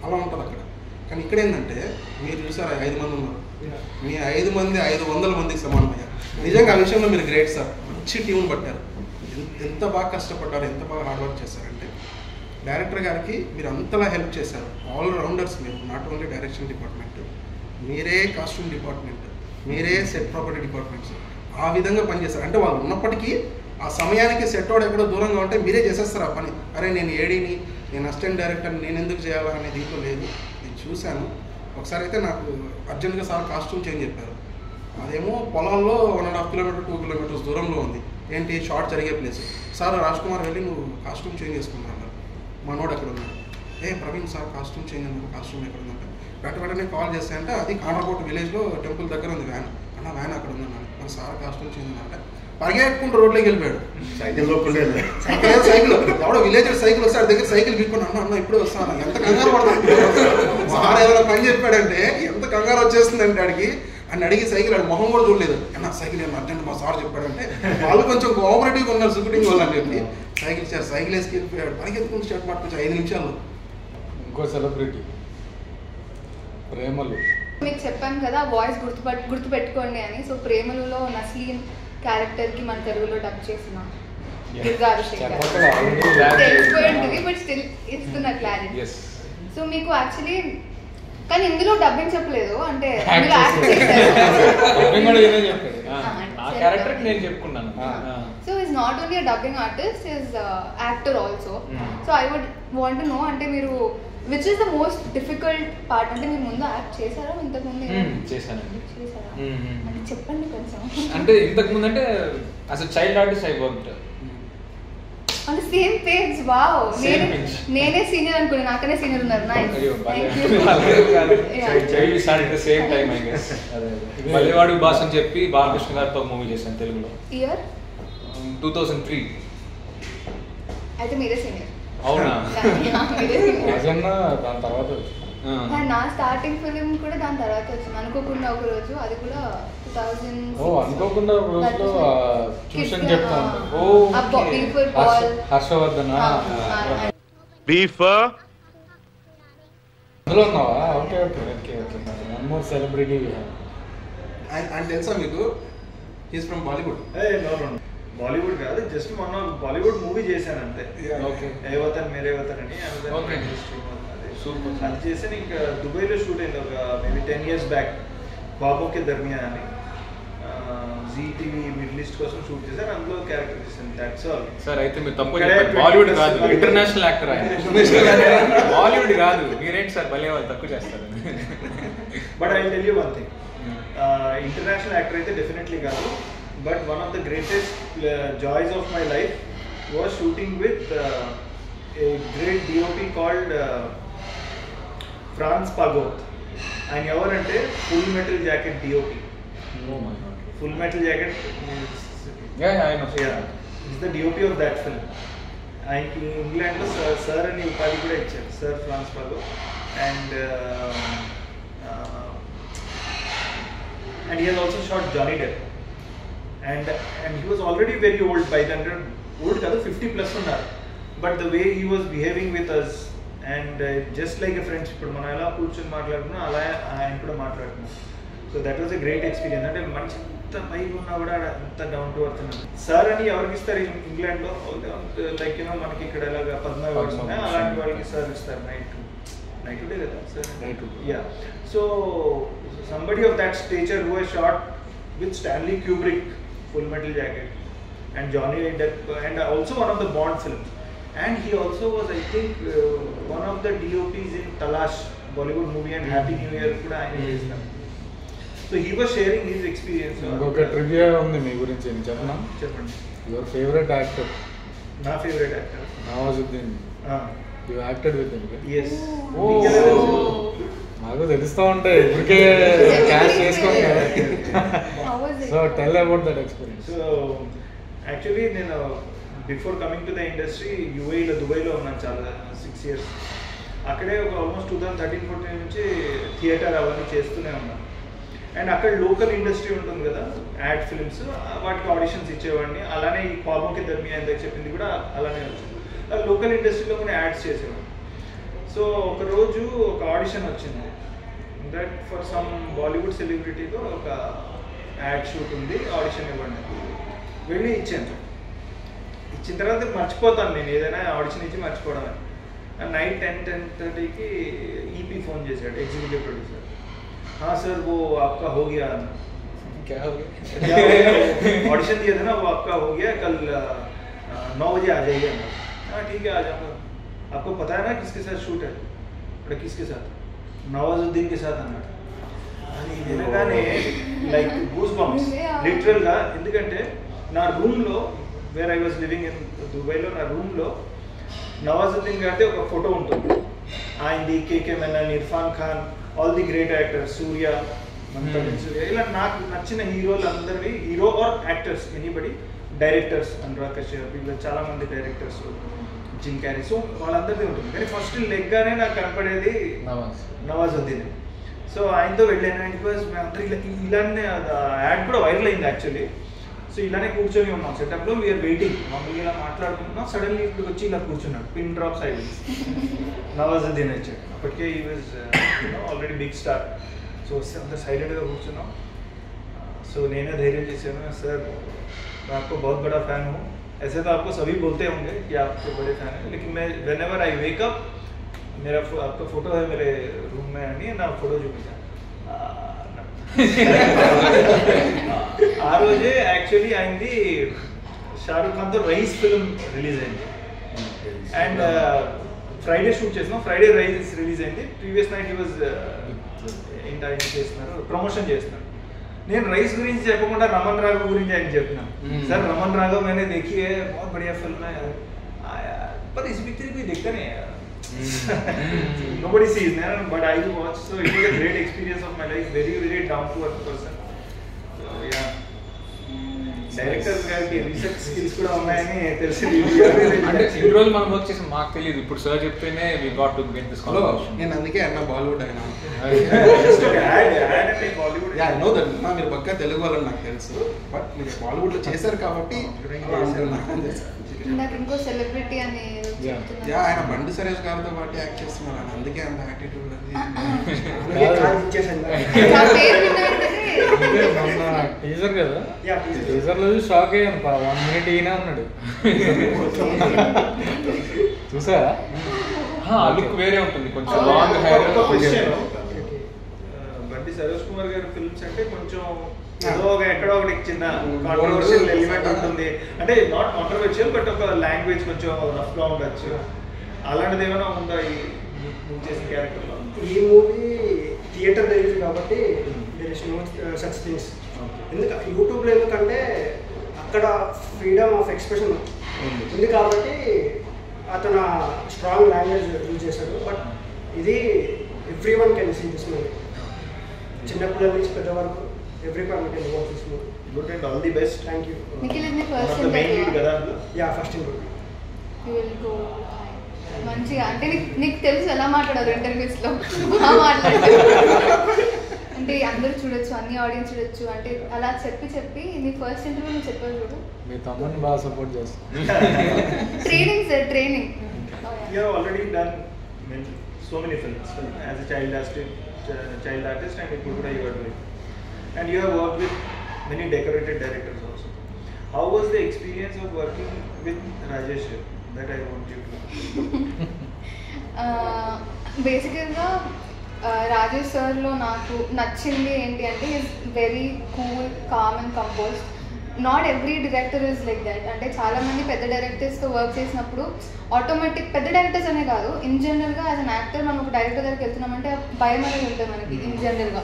అలా ఉంటుంది అక్కడ. కానీ ఇక్కడ ఏంటంటే మీరు చూసారు 5 మంది ఉన్నారు, మీ 5 మంది 500 మందికి సమానమయ్యారు. నిజంగా ఆ విషయంలో మీరు గ్రేట్ సార్. మంచి టీం పట్టారు. ఎంత బాగా కష్టపడ్డారు, ఎంత బాగా హార్డ్ వర్క్ చేశారంటే డైరెక్టర్ గారికి మీరు అంతలా హెల్ప్ చేశారు. ఆల్ రౌండర్స్ మీరు, నాట్ ఓన్లీ డైరెక్షన్ డిపార్ట్మెంట్, మీరే కాస్ట్యూమ్ డిపార్ట్మెంట్, మీరే సెట్ ప్రాపర్టీ డిపార్ట్మెంట్స్, ఆ విధంగా పనిచేస్తారు. అంటే వాళ్ళు ఉన్నప్పటికీ ఆ సమయానికి సెట్ వాడు ఎక్కడో దూరంగా ఉంటే మీరే చేసేస్తారు ఆ పని. అరే నేను ఏడీని, నేను అసిస్టెంట్ డైరెక్టర్, నేను ఎందుకు చేయాలా అనే దీంట్లో లేదు. నేను చూశాను ఒకసారి అయితే నాకు అర్జెంట్గా సార్ కాస్ట్యూమ్ చేంజ్ చెప్పారు. అదేమో పొలాల్లో 1.5 కిలోమీటర్ 2 కిలోమీటర్స్ దూరంలో ఉంది. ఏంటి షార్ట్ జరిగే ప్లేస్. సార్ రాజ్ కుమార్ వెళ్ళి నువ్వు కాస్ట్యూమ్ చేంజ్ చేసుకుంటాను. మనోడు ఎక్కడ ఉన్నాడు, ప్రవీణ్ సార్ కాస్ట్యూమ్ చేంజ్ అన్నారు, కాస్ట్యూమ్ ఎక్కడ ఉందంటే వెంటనే కాల్ చేస్తే అంటే అది కాండ్రకోట విలేజ్లో టెంపుల్ దగ్గర ఉంది వ్యాన్. అన్న వ్యాన్ అక్కడ ఉందన్నాను. మరి సార్ కాస్ట్యూమ్ చేంజ్ అంటే పరిగెట్టుకుంటూ రోడ్లోకి వెళ్ళిపోయాడు. సైకిల్ ఎవడో విలేజర్ సైకిల్ వస్తే ఆ దగ్గర సైకిల్ పీక్కొని అన్న ఇప్పుడే వస్తాను. ఎంత కంగారు పడతాను. సార్ ఏదైనా పని చెప్పాడంటే ఎంత కంగారు వచ్చేస్తుందంటే ఆడికి అని అడిగి సైకిల్ ఆడి మొహం కూడా చూడలేదు. అన్న సైకిల్ ఏమన్నా అర్జెంట్ మా సార్ చెప్పాడంటే వాళ్ళు కొంచెం కోఆపరేటివ్గా ఉన్నారు షూటింగ్ వాళ్ళు అని చెప్పి సైకిల్ ఇచ్చారు. సైకిల్ వేసుకు వెళ్ళిపోయాడు. పరిగెత్తుకుంటూ షర్ట్ పట్టుకొచ్చి 5 నిమిషాల్లో. ఇంకో సెలబ్రిటీ ప్రేమలు. మీకు చెప్పాను కదా వాయిస్ గుర్తుపెట్టుకోండి అని. సో ప్రేమలులో నస్లీన్ క్యారెక్టర్కి మన తెలుగులో డబ్ చేసిన దుర్గా అభిషేక్ తెలిసిపోయింది, బట్ స్టిల్ ఇస్తున్న క్లారిటీ. సో మీకు యాక్చువల్లీ కానీ ఇందులో డబ్బింగ్ చెప్పలేదు అంటే so is not only dubbing artist, is actor also. So I would want to know అంటే మీరు which is the most difficult part? అంటే మీరు ముందు యాక్ట్ చేశారా ఇంతకు ముందు? చేశానండి. చేశారా అంటే చెప్పండి కొంచెం. అంటే ఇంతకు ముందు అంటే అసలు child artist I worked on the same page. Wow, నేనే సీనియర్ అనుకోండి, నాకనే సీనియర్ ఉన్నారు. Nice, child start at the same time I guess. మల్లెవాడు బాస్ అని చెప్పి బాలకృష్ణ గారితో మూవీ చేశాను తెలుగులో. ఇయర్ 2003. అయితే మీరే సీనియర్. అవునా? దాని తర్వాత నా స్టార్టింగ్ ఫిలిం కూడా దాని తర్వాత వచ్చింది అనుకోకుండా ఒక రోజు. అది కూడా 2006. అనుకోకుండా రోజులో ట్యూషన్ చెప్తా ఉంటాను. హర్షవర్ధన్ అందులో ఉన్నావా? Okay okay okay okay. One more celebrity. ఆయన తెలుసా మీకు? He's from Bollywood. బాలీవుడ్ కాదు, జస్ట్ మొన్న బాలీవుడ్ మూవీ చేశాను అంతే. ఏవతన్ మేరేవతన్ అని అది చేసి ఇంకా దుబాయ్లో షూట్ అయింది ఒక మేబీ 10 years బ్యాక్. బాబోకే దర్మియా అని ZTV మిడిల్ ఈస్ట్ కోసం షూట్ చేశారు. అందులో క్యారెక్టర్ చేశాను. That's all. సార్ అయితే మీరు తప్పు బాలీవుడ్ కాదు, ఇంటర్నేషనల్ యాక్టర్ ఆయన. బాలీవుడ్ కాదు. మీరేంటి సార్ భలే వాళ్ళు తక్కువ చేస్తారు. But I tell you one thing, international actor అయితే డెఫినెట్లీ కాదు. But one of the greatest joys of my life was shooting with a great DOP called Franz Pagott. And evarante Full Metal Jacket DOP. Oh my God. Full Metal Jacket is, yeah, I know. Yeah, he's the DOP of that film. And in England sir ani upadi kuda icharu, Sir Franz Pagott. And he has also shot Johnny Depp. And he was already very old by then. Old kaadu, 50 plus unnaru. But the way he was behaving with us and just like a friendship, ఇప్పుడు మనం ఎలా కూర్చొని మాట్లాడుతున్నా అలా ఆయన కూడా మాట్లాడుతున్నాం. So that was a great experience. అంటే మంచి ఎంత పైకి ఉన్నా కూడా అంత డౌన్ టు అర్త్ ఉన్నాడు. సార్ అని ఎవరికి ఇస్తారు ఇంగ్లాండ్లో? లైక్ యూనో మనకి ఇక్కడ ఎలాగా పద్మ అవార్డ్స్ ఉన్నాయి, అలాంటి వాళ్ళకి సార్ ఇస్తారు. నైట్ డే కదా sir? Yeah. So somebody of that stature who has shot with Stanley Kubrick, Full Metal Jacket, and Johnny Depp, and also one of the Bond films. And he also was, I think, one of the DOPs in Talash Bollywood movie and Happy New Year kuda ayana chestam. So he was sharing his experience. ఇంకొక trivia ఉంది మీ గురించి, నేను చెప్పనా? చెప్పండి. Your favourite actor? నా favourite actor Nawazuddin. You acted with him? yes. నాకు తెలుస్తూ ఉంటాయి ఇప్పటికే క్యాష్ చేసుకోండి కదా. So tell about that experience. So actually నేను before coming to the industry యూఏఈలో దుబాయ్లో ఉన్నాను చాలా 6 years. అక్కడే ఒక ఆల్మోస్ట్ 2013-14 నుంచి థియేటర్ అవన్నీ చేస్తూనే ఉన్నాను. అండ్ అక్కడ లోకల్ ఇండస్ట్రీ ఉంటుంది కదా, యాడ్ ఫిల్మ్స్, వాటికి ఆడిషన్స్ ఇచ్చేవాడిని. అలానే ఈ పాపంకి దర్మియా ఎంత చెప్పింది కూడా అలానే వచ్చింది. లోకల్ ఇండస్ట్రీలో కూడా యాడ్స్ చేసేవాడిని. సో ఒకరోజు ఒక ఆడిషన్ వచ్చింది, దట్ ఫర్ సమ్ బాలీవుడ్ సెలబ్రిటీతో ఒక యాడ్ షూట్ ఉంది, ఆడిషన్ ఇవ్వండి. వెళ్ళి ఇచ్చాను. ఇచ్చిన తర్వాత మర్చిపోతాను నేను ఏదైనా ఆడిషన్ ఇచ్చి మర్చిపోవడం. నైట్ 10-10:30కి ఈపీ ఫోన్ చేశాడు, ఎగ్జిక్యూటివ్ ప్రొడ్యూసర్. हाँ सर वो आपका हो गया। क्या हो गया? ऑडिशन दिया था ना, वो आपका हो गया, कल 9 बजे आ जाइए। हाँ ठीक है आ जाऊँगा। आपको पता है ना किसके साथ शूट है? अरे किसके साथ? नवाजुद्दीन के साथ అన్నాడు. అని వినగానే లైక్ గూస్ బంప్స్ లిటరల్గా. ఎందుకంటే నా రూమ్లో where I was living in దుబాయ్లో, నా రూమ్లో నవాజుద్దీన్ గారితో ఒక ఫోటో ఉంటుంది. ఆయనది, KK Menon, Irrfan Khan, all the great actors, Suriya, Suriya, ఇలా నాకు నచ్చిన హీరోలు అందరివి, hero or actors anybody, directors Anurag Kashyap, వీళ్ళు చాలా మంది డైరెక్టర్స్, జిమ్ క్యారీ, సో వాళ్ళందరిది ఉంటుంది. కానీ ఫస్ట్ లెగ్గానే నాకు కనపడేది నవాజుద్దీన్. సో ఆయనతో వెళ్ళాను. అండ్ బికాస్ మేమందరూ ఇలానే యాడ్ కూడా వైరల్ అయింది యాక్చువల్లీ. సో ఇలానే కూర్చొని ఉన్నాం సెటప్లో, వీఆర్ వెయిటింగ్, మమ్మల్ని ఇలా మాట్లాడుకుంటున్నాం. సడన్లీ ఇప్పుడు వచ్చి ఇలా కూర్చున్నాడు, పిన్ డ్రాప్ సైడ్ నవాజుద్దీన్ వచ్చాడు. అప్పటికే ఈ was already big star. So వస్తే అంత సైలెంట్గా కూర్చున్నాం. సో నేనే ధైర్యం చేశాను, सर मैं आपको बहुत बड़ा फ़ैन हूँ. ऐसे तो आपको सभी बोलते होंगे कि आपके बड़े फ़ैन हैं, लेकिन मैं when ever I wake up मेरा आपका फ़ोटो है मेरे रूम में అని నా ఫోటో చూపించాను. ఆ రోజే యాక్చువల్లీ అయింది షారుఖ్ ఖాన్తో రైస్ ఫిల్మ్ రిలీజ్ అయింది. అండ్ ఫ్రైడే షూట్ చేసినాం, ఫ్రైడే రైస్ రిలీజ్ అయింది. ప్రీవియస్ నైట్ ఈ వాజ్ ఏంటి చేస్తున్నారు, ప్రమోషన్ చేస్తున్నారు. నేను రైస్ గురించి చెప్పకుండా రమన్ రాఘవ్ గురించి ఆయన చెప్పినాను. సార్ రమన్ राघव मैंने देखी है, बहुत बढ़िया फिल्म है, पर इस पिक्चर कोई देखता नहीं है, nobody sees, but I do watch, so it was a great experience of my life, very very down to earth person. So yeah, director గారికి రీసెర్చ్ స్కిల్స్ కూడా ఉన్నాయని తెలిసింది. అంటే ఇన్ని రోజులు మనం వర్క్ చేసి మాకు తెలియదు, ఇప్పుడు సార్ చెప్తేనే we got to get this conversation. నేను అందుకే అన్న బాలీవుడ్ అయినా Bollywood yeah I know that. మీరు పక్కా తెలుగు వాళ్ళని నాకు తెలుసు, బట్ మీరు బాలీవుడ్లో చేశారు కాబట్టి నాకు ఇంకో సెలబ్రిటీ అని యా ఆయన బండి సురేష్ గారితో పాటు యాక్ట్ చేస్తున్నారు అని, అందుకే అంత యాటిట్యూడ్ టీజర్ కదా, టీజర్ లో షాక్ అయ్యాను. 1 minute ఈయన ఉన్నాడు చూసా. లుక్ వేరే ఉంటుంది, కొంచెం లాంగ్ హెయిర్. బండి సరోజ్ కుమార్ గారి ఫిల్మ్స్ అంటే కొంచెం ఏదో ఒక ఎక్కడో ఒకటి చిన్న కాంట్రవర్షియల్ ఎలిమెంట్ ఉంటుంది. అంటే నాట్ కాంట్రవర్షియల్ బట్ ఒక లాంగ్వేజ్ కొంచెం రఫ్ గా ఉండొచ్చు. అలాంటిది ఏమైనా ఉందా ఈ చేసిన క్యారెక్టర్ లో? ఈ మూవీ థియేటర్ రిలీజ్ కాబట్టి there is no such things. ఎందుకంటే యూట్యూబ్లో ఎందుకంటే అక్కడ ఫ్రీడమ్ ఆఫ్ ఎక్స్ప్రెషన్ ఉంది కాబట్టి అతను స్ట్రాంగ్ లాంగ్వేజ్ యూజ్ చేశాడు. బట్ ఇది everyone can see this movie, చిన్నపిల్లల నుంచి పెద్ద వరకు everyone can watch this movie. Good and all the best. Thank you. Nikhil is the first interview kada? Yeah, first interview. You will go మంచిగా. అంటే నీకు తెలుసు ఎలా మాట్లాడారు ఇంటర్వ్యూస్ లో, అంటే అందరూ చూడొచ్చు, అన్ని ఆడియన్స్ చూడొచ్చు, అంటే అలా చెప్పి నీ ఫస్ట్ ఇంటర్వ్యూ నువ్వు చెప్పావు చూడు. మీ తమ్ముడిని బాగా సపోర్ట్ చేస్తాను. Training sir, training. You have already done so many films as a child artist and ఇప్పుడు కూడా you are doing. And you have worked with many decorated directors also. How was the experience of working with Rajesh? That I want you to know. బేసికల్గా రాజేష్ సార్లో నాకు నచ్చింది ఏంటి అంటే is very cool, calm and composed. Not every director is like that. అంటే చాలామంది పెద్ద డైరెక్టర్స్తో వర్క్ చేసినప్పుడు ఆటోమేటిక్, పెద్ద డైరెక్టర్స్ అనే కాదు, ఇన్ జనరల్గా యాజ్ అన్ యాక్టర్ మనం ఒక డైరెక్టర్ దగ్గరికి వెళ్తున్నామంటే భయం అనేది ఉంటుంది మనకి ఇన్ జనరల్గా.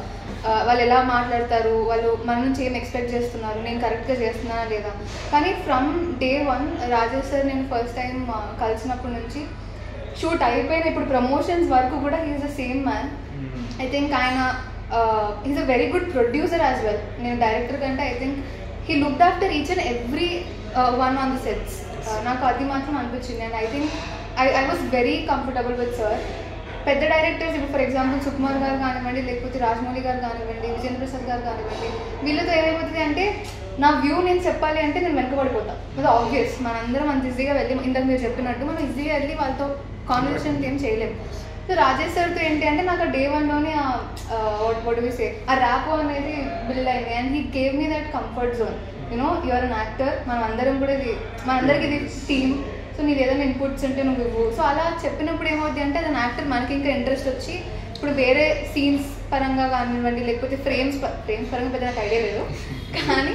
వాళ్ళు ఎలా మాట్లాడతారు, వాళ్ళు మన నుంచి ఏం ఎక్స్పెక్ట్ చేస్తున్నారు, నేను కరెక్ట్గా చేస్తున్నానా లేదా. కానీ ఫ్రమ్ డే 1 రాజేష్ సార్ నేను ఫస్ట్ టైం కలిసినప్పటి నుంచి షూట్ అయిపోయిన ఇప్పుడు ప్రమోషన్స్ వరకు కూడా he's the same man. I think ఆయన he's a very good producer as well. నేను డైరెక్టర్ కంటే I think he looked after each and every one on the sets. నాకు అది మాత్రం అనిపించింది. And I think I was very comfortable with sir. పెద్ద directors ఇప్పుడు for example Sukumar గారు కానివ్వండి, లేకపోతే రాజమౌళి గారు కానివ్వండి, విజేంద్ర ప్రసాద్ గారు కానివ్వండి, వీళ్ళతో ఏమైపోతుంది అంటే నా వ్యూ నేను చెప్పాలి అంటే నేను వెనకబడిపోతాను. అది ఆబ్వియస్. మనందరం అంత ఈజీగా వెళ్ళి, ఇంతకు మీరు చెప్పినట్టు మనం ఈజీగా వెళ్ళి వాళ్ళతో కాన్వర్సేషన్ ఏం చేయలేము. సో రాజేష్ సార్తో ఏంటి అంటే నాకు డే 1లోనే వడిసే ఆ ర్యాపో అనేది బిల్డ్ అయింది. And he gave me that comfort zone. You know you are an actor, మనం అందరం కూడా ఇది, మనందరికి ఇది టీమ్. సో నీకు ఏదైనా ఇన్పుట్స్ ఉంటే నువ్వు ఇవ్వు. సో అలా చెప్పినప్పుడు ఏమవుతుంది అంటే అది యాక్టర్ మనకి ఇంకా ఇంట్రెస్ట్ వచ్చి ఇప్పుడు వేరే సీన్స్ పరంగా కానివ్వండి, లేకపోతే ఫ్రేమ్స్ పరంగా పెద్ద నాకు ఐడియా లేదు, కానీ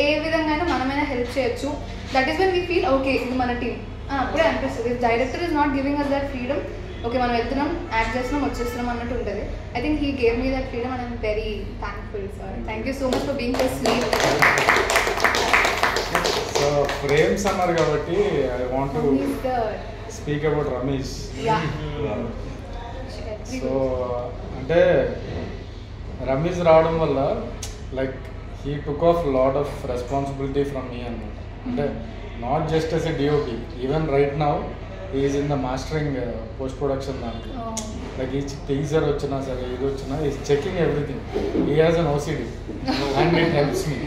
ఏ విధంగా మనమైనా హెల్ప్ చేయొచ్చు. That is when we feel okay ఇది మన టీమ్ అప్పుడే అనిపిస్తుంది. Director is not giving us that freedom, okay మనం వెళ్తున్నాం, యాక్ట్ చేస్తున్నాం, వచ్చేస్తున్నాం అన్నట్టు ఉంటుంది. I think he gave me that freedom and I'm very thankful sir. Thank you so much for being so sweet. So frames అన్నారు కాబట్టి I want to speak about Ramesh. So అంటే రమేష్ రావడం వల్ల like he took of lot of responsibility from me అన్నమాట. అంటే not just as a DOP, even right now is in the mastering post production దాంట్లో. Like each teaser వచ్చినా సరే ఇది వచ్చినా is checking everything. He has an OCD and it helps me.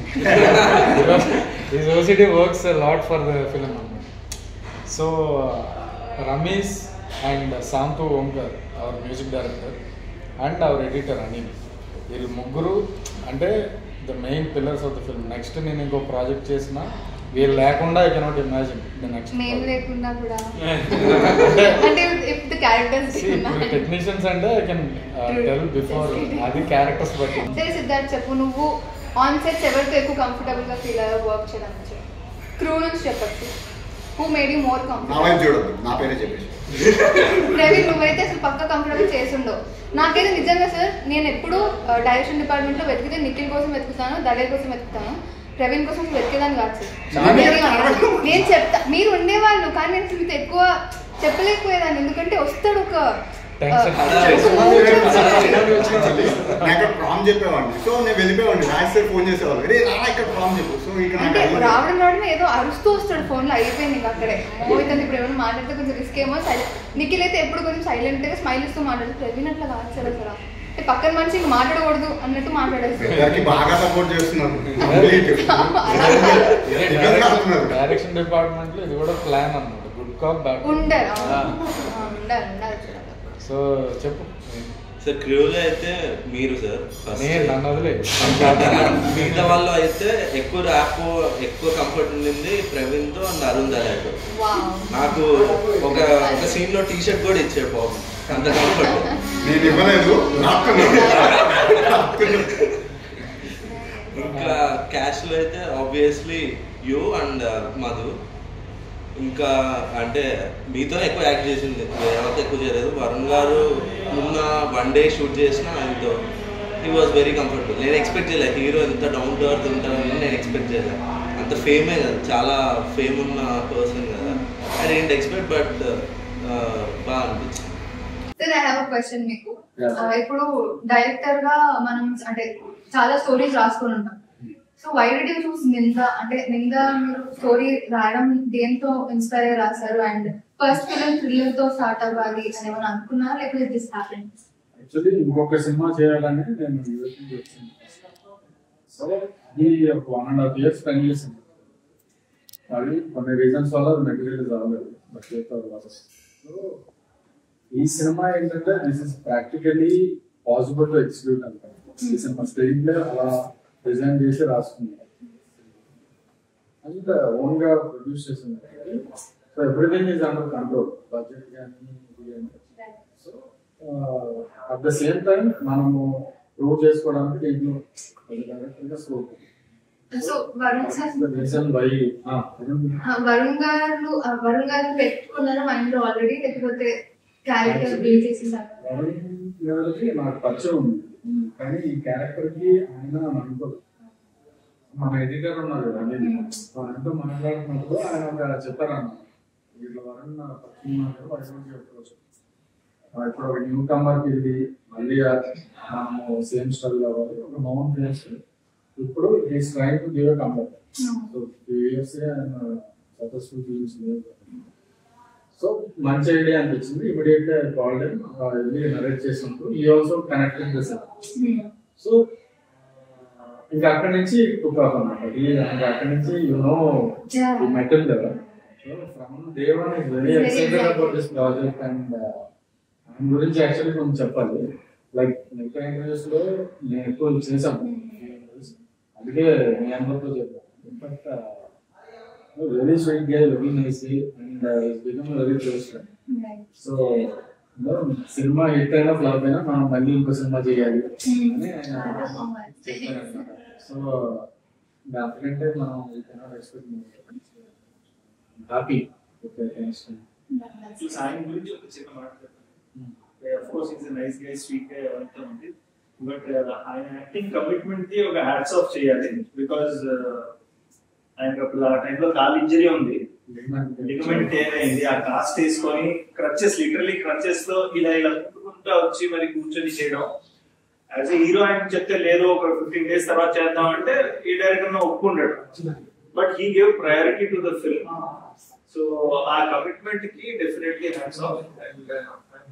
His OCD works lot for the film అన్నమాట. So Ramesh and Shantu Omkar our music director and our editor Anil, వీళ్ళు ముగ్గురు అంటే the main pillars of the film. Next నేను ఇంకో project చేసినా వీళ్ళు లేకుండా I cannot imagine the next. మేము లేకుండా కూడా అంటే ఇఫ్ ద క్యారెక్టర్స్ టెక్నీషియన్స్ అంటే ఐ కెన్ టెల్ బిఫోర్ అది క్యారెక్టర్స్ బట్టి. సరే సిద్ధార్థ్ చెప్పు, నువ్వు ఆన్ సెట్స్ ఎవరితో ఎక్కువ కంఫర్టబుల్ గా ఫీల్ అయ్యో వర్క్ చేయడానికి? క్రూ నుంచి చెప్పచ్చు. Who made you more comfortable? చూడదు నా పేరే చెప్పేసి. ప్రవీణ్ నువ్వైతే అసలు పక్క కంఫర్టబుల్ చేసుండవు. నాకైతే నిజంగా సార్ నేను ఎప్పుడు డైరెక్షన్ డిపార్ట్మెంట్ లో వెతికితే నిఖిల్ కోసం వెతుకుతాను, దళేర్ కోసం వెతుకుతాను, ప్రవీణ్ కోసం వెతికేదాన్ని కాదు సార్. నేను చెప్తా మీరు ఉండేవాళ్ళు, కానీ నేను మీతో ఎక్కువ చెప్పలేకపోయేదాన్ని, ఎందుకంటే వస్తాడు ఒక ప్రామ్ చెప్పేవాడిని. సో నేను వెళ్ళిపోయేవాడిని, రాజేశ్వర్ ఫోన్ చేసేవాళ్ళు, రే రా ఇక్కడ ప్రామ్ చెప్పు. సో అంటే రావడం ఏదో అరుస్తూ వస్తాడు ఫోన్ లో, అయిపోయింది ఇంకా అక్కడే. మోహిత్ ఇప్పుడు ఏమైనా మాట్లాడితే కొంచెం రిస్క్ ఏమో. నిఖిల్ అయితే ఎప్పుడు కొంచెం సైలెంట్ గా స్మైల్ ఇస్తూ మాట్లాడు. ప్రవీణ్ అట్లా కాదు సార్, అసలు పక్కన మనిషి ఇంక మాట్లాడకూడదు అన్నట్టు మాట్లాడేస్తారు. బాగా సపోర్ట్ చేస్తున్నారు. డైరెక్షన్ డిపార్ట్మెంట్ లో ఇది కూడా ప్లాన్ అన్నమాట, గుడ్ కాప్ బ్యాడ్ ఉండాలి. సో చెప్పు సార్. క్రూలో అయితే మీరు సార్ నన్ను వదిలే, మిగతా వాళ్ళు అయితే ఎక్కువ ర్యాప్ ఎక్కువ కంఫర్ట్ ఉండింది ప్రవీణ్ తో అండ్ అరుణ్ దళాతో. నాకు ఒక సీన్ లో టీ షర్ట్ కూడా ఇచ్చాడు బాబు, అంత కంఫర్ట్. నేను ఇవ్వలేదు. ఇంకా క్యాష్ లో అయితే ఆబ్వియస్లీ యూ అండ్ మధు. ఇంకా అంటే మీతో ఎక్కువ యాక్ట్ చేసింది, ఎవరితో ఎక్కువ చేయలేదు. వరుణ్ గారు మొన్న 1 డే షూట్ చేసిన ఆయనతో హీ వాజ్ వెరీ కంఫర్టబుల్. నేను ఎక్స్పెక్ట్ చేయలేదు హీరో ఎంత డౌన్ టు ఎర్త్ ఉంటారని నేను ఎక్స్పెక్ట్ చేయలేదు. అంత ఫేమే కదా, చాలా ఫేమ్ ఉన్న పర్సన్ కదా, ఐ డోంట్ ఎక్స్పెక్ట్, బట్ బాగా అనిపించింది. Sir I have a question మీకు. ఇప్పుడు డైరెక్టర్ గా మనం అంటే చాలా స్టోరీస్ రాసుకొని ఉంటాం. So why did you choose Ninda? అంటే నింద మీరు స్టోరీ రాయడం దేంతో ఇన్స్పైర్ అయ్యి రాశారు? అండ్ ఫస్ట్ ఫిలిం థ్రిల్లర్ తో స్టార్ట్ అవ్వాలి అని ఏమైనా అనుకున్నారా, లేకపోతే దిస్ హ్యాపెన్? యాక్చువల్లీ ఇంకొక సినిమా చేయాలని నేను యూఎస్కి వచ్చాను. సో ఈ 1.5 years స్పెండ్ చేసింది. అది కొన్ని రీజన్స్ వల్ల మెటీరియల్ రాలేదు, బట్ సో ఈ సినిమా ఏంటంటే this is practically possible to execute అంటారు. ఈ సినిమా స్క్రీన్ ప్లే అలా డిజైన్ చేసి రాసుకున్నారు, అండ్ ఓన్ గా ప్రొడ్యూస్ చేసింది. So everything is under control, budget కానీ. So at the same time మనము ప్రూవ్ చేసుకోవడానికి దీంట్లో scope. So reason why Varun garu పెట్టుకున్నారా మైండ్ లో ఆల్రెడీ, లేకపోతే క్యారెక్టర్ బిల్డ్ చేసేసారు? నాకు పరిచయం ఉంది, కానీ ఈ క్యారెక్టర్ కి ఆయన అనుకోదు. మన ఎడిటర్ ఉన్నారు కదా, ఆయనతో మాట్లాడుతున్నప్పుడు ఆయన ఒక చెప్పారన్న, వీళ్ళు వరుణ్ పరిచయం చెప్పవచ్చు. ఇప్పుడు ఒక న్యూ కమర్కి వెళ్ళి మళ్ళీ మనము సేమ్ స్టైల్ అవ్వాలి, ఒక మౌంట్ ఫేస్. ఇప్పుడు is trying to give a comfort. So 2 years ఆయన సక్సెస్ఫుల్ ఫిల్మ్స్ లేదు. సో మంచి ఐడియా అనిపించింది. ఇమీడియట్ గా కాల్డ్ వెళ్ళి నరేట్ చేసినప్పుడు ఈ ఆల్సో కనెక్టెడ్ దిస్. సో ఇంకా అక్కడి నుంచి టుక్ ఆఫ్ అన్నమాట. ఇంకా అక్కడి నుంచి మెటల్ కదా. So from day one is very excited about this project. And ఆయన గురించి యాక్చువల్లీ కొంచెం చెప్పాలి. లైక్ మిగతా ఇంటర్వ్యూస్ లో నేను ఎక్కువ చేశాను, అందుకే మీ అందరితో చెప్పాను. But very sweet guy, very nice, and he's become a very close friend. So cinema hit అయినా ఫ్లాప్ అయినా మనం మళ్ళీ ఇంకో సినిమా చేయాలి అని చెప్పారనమాట. సో దానికంటే మనం హ్యాపీ. ఆయన గురించి ఒక చిన్న మాట of course is nice guy, sweet guy అంతా ఉంది. బట్ ఆయన యాక్టింగ్ కమిట్మెంట్ కి ఒక హ్యాట్స్ ఆఫ్ చేయాలి. బికాజ్ ఆయనకు అప్పుడు ఆ టైంలో కాల్ ఇంజరీ ఉంది, లిగమెంట్ టేర్ అయింది. ఆ కాస్ట్ వేసుకొని క్రచెస్, లిటరలీ క్రచెస్ లో ఇలా ఇలా కుట్టుకుంటా వచ్చి మరి కూర్చొని చేయడం. యాజ్ ఎ హీరో ఆయన చెప్తే లేదు ఒక 15 days తర్వాత చేద్దాం అంటే ఈ డైరెక్టర్ ఒప్పుకుంటాడు. But he gave priority to the film. So ఆ కమిట్మెంట్ కి definitely hats off.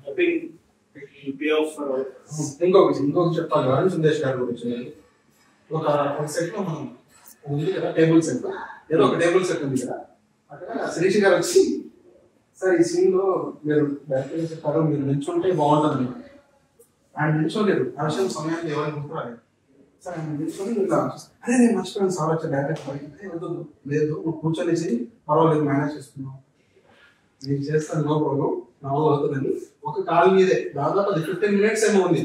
Hoping pay off. ఇంకొక చెప్పాలి అరుణ్ సందేశ్ గారి గురించి. ఒక సెట్ లో మనం ఉంది కదా, టేబుల్ సెట్, ఏదో ఒక టేబుల్ సెట్ ఉంది కదా, అక్కడ శిరీష్ గారు వచ్చి సార్ ఈ సీన్ లో మీరు డైరెక్టర్ చెప్పారు మీరు నిల్చుంటే బాగుంటుంది. ఆయన నిల్చోలేదు, ఆ విషయం సమయాన్ని ఎవరు గుర్తురాలేదు. సార్ ఆయన నిల్చొని ఇలా అదే నేను మర్చిపోయాను సార్ వచ్చి డైరెక్టర్ లేదు నువ్వు కూర్చొనేసి పర్వాలేదు మేనేజ్ చేస్తున్నావు, నేను చేస్తాను నో ప్రాబ్లం, నా వల్ల అవుతుందని ఒక కాల్ మీదే దాదాపు అది 15 minutes ఏమో ఉంది.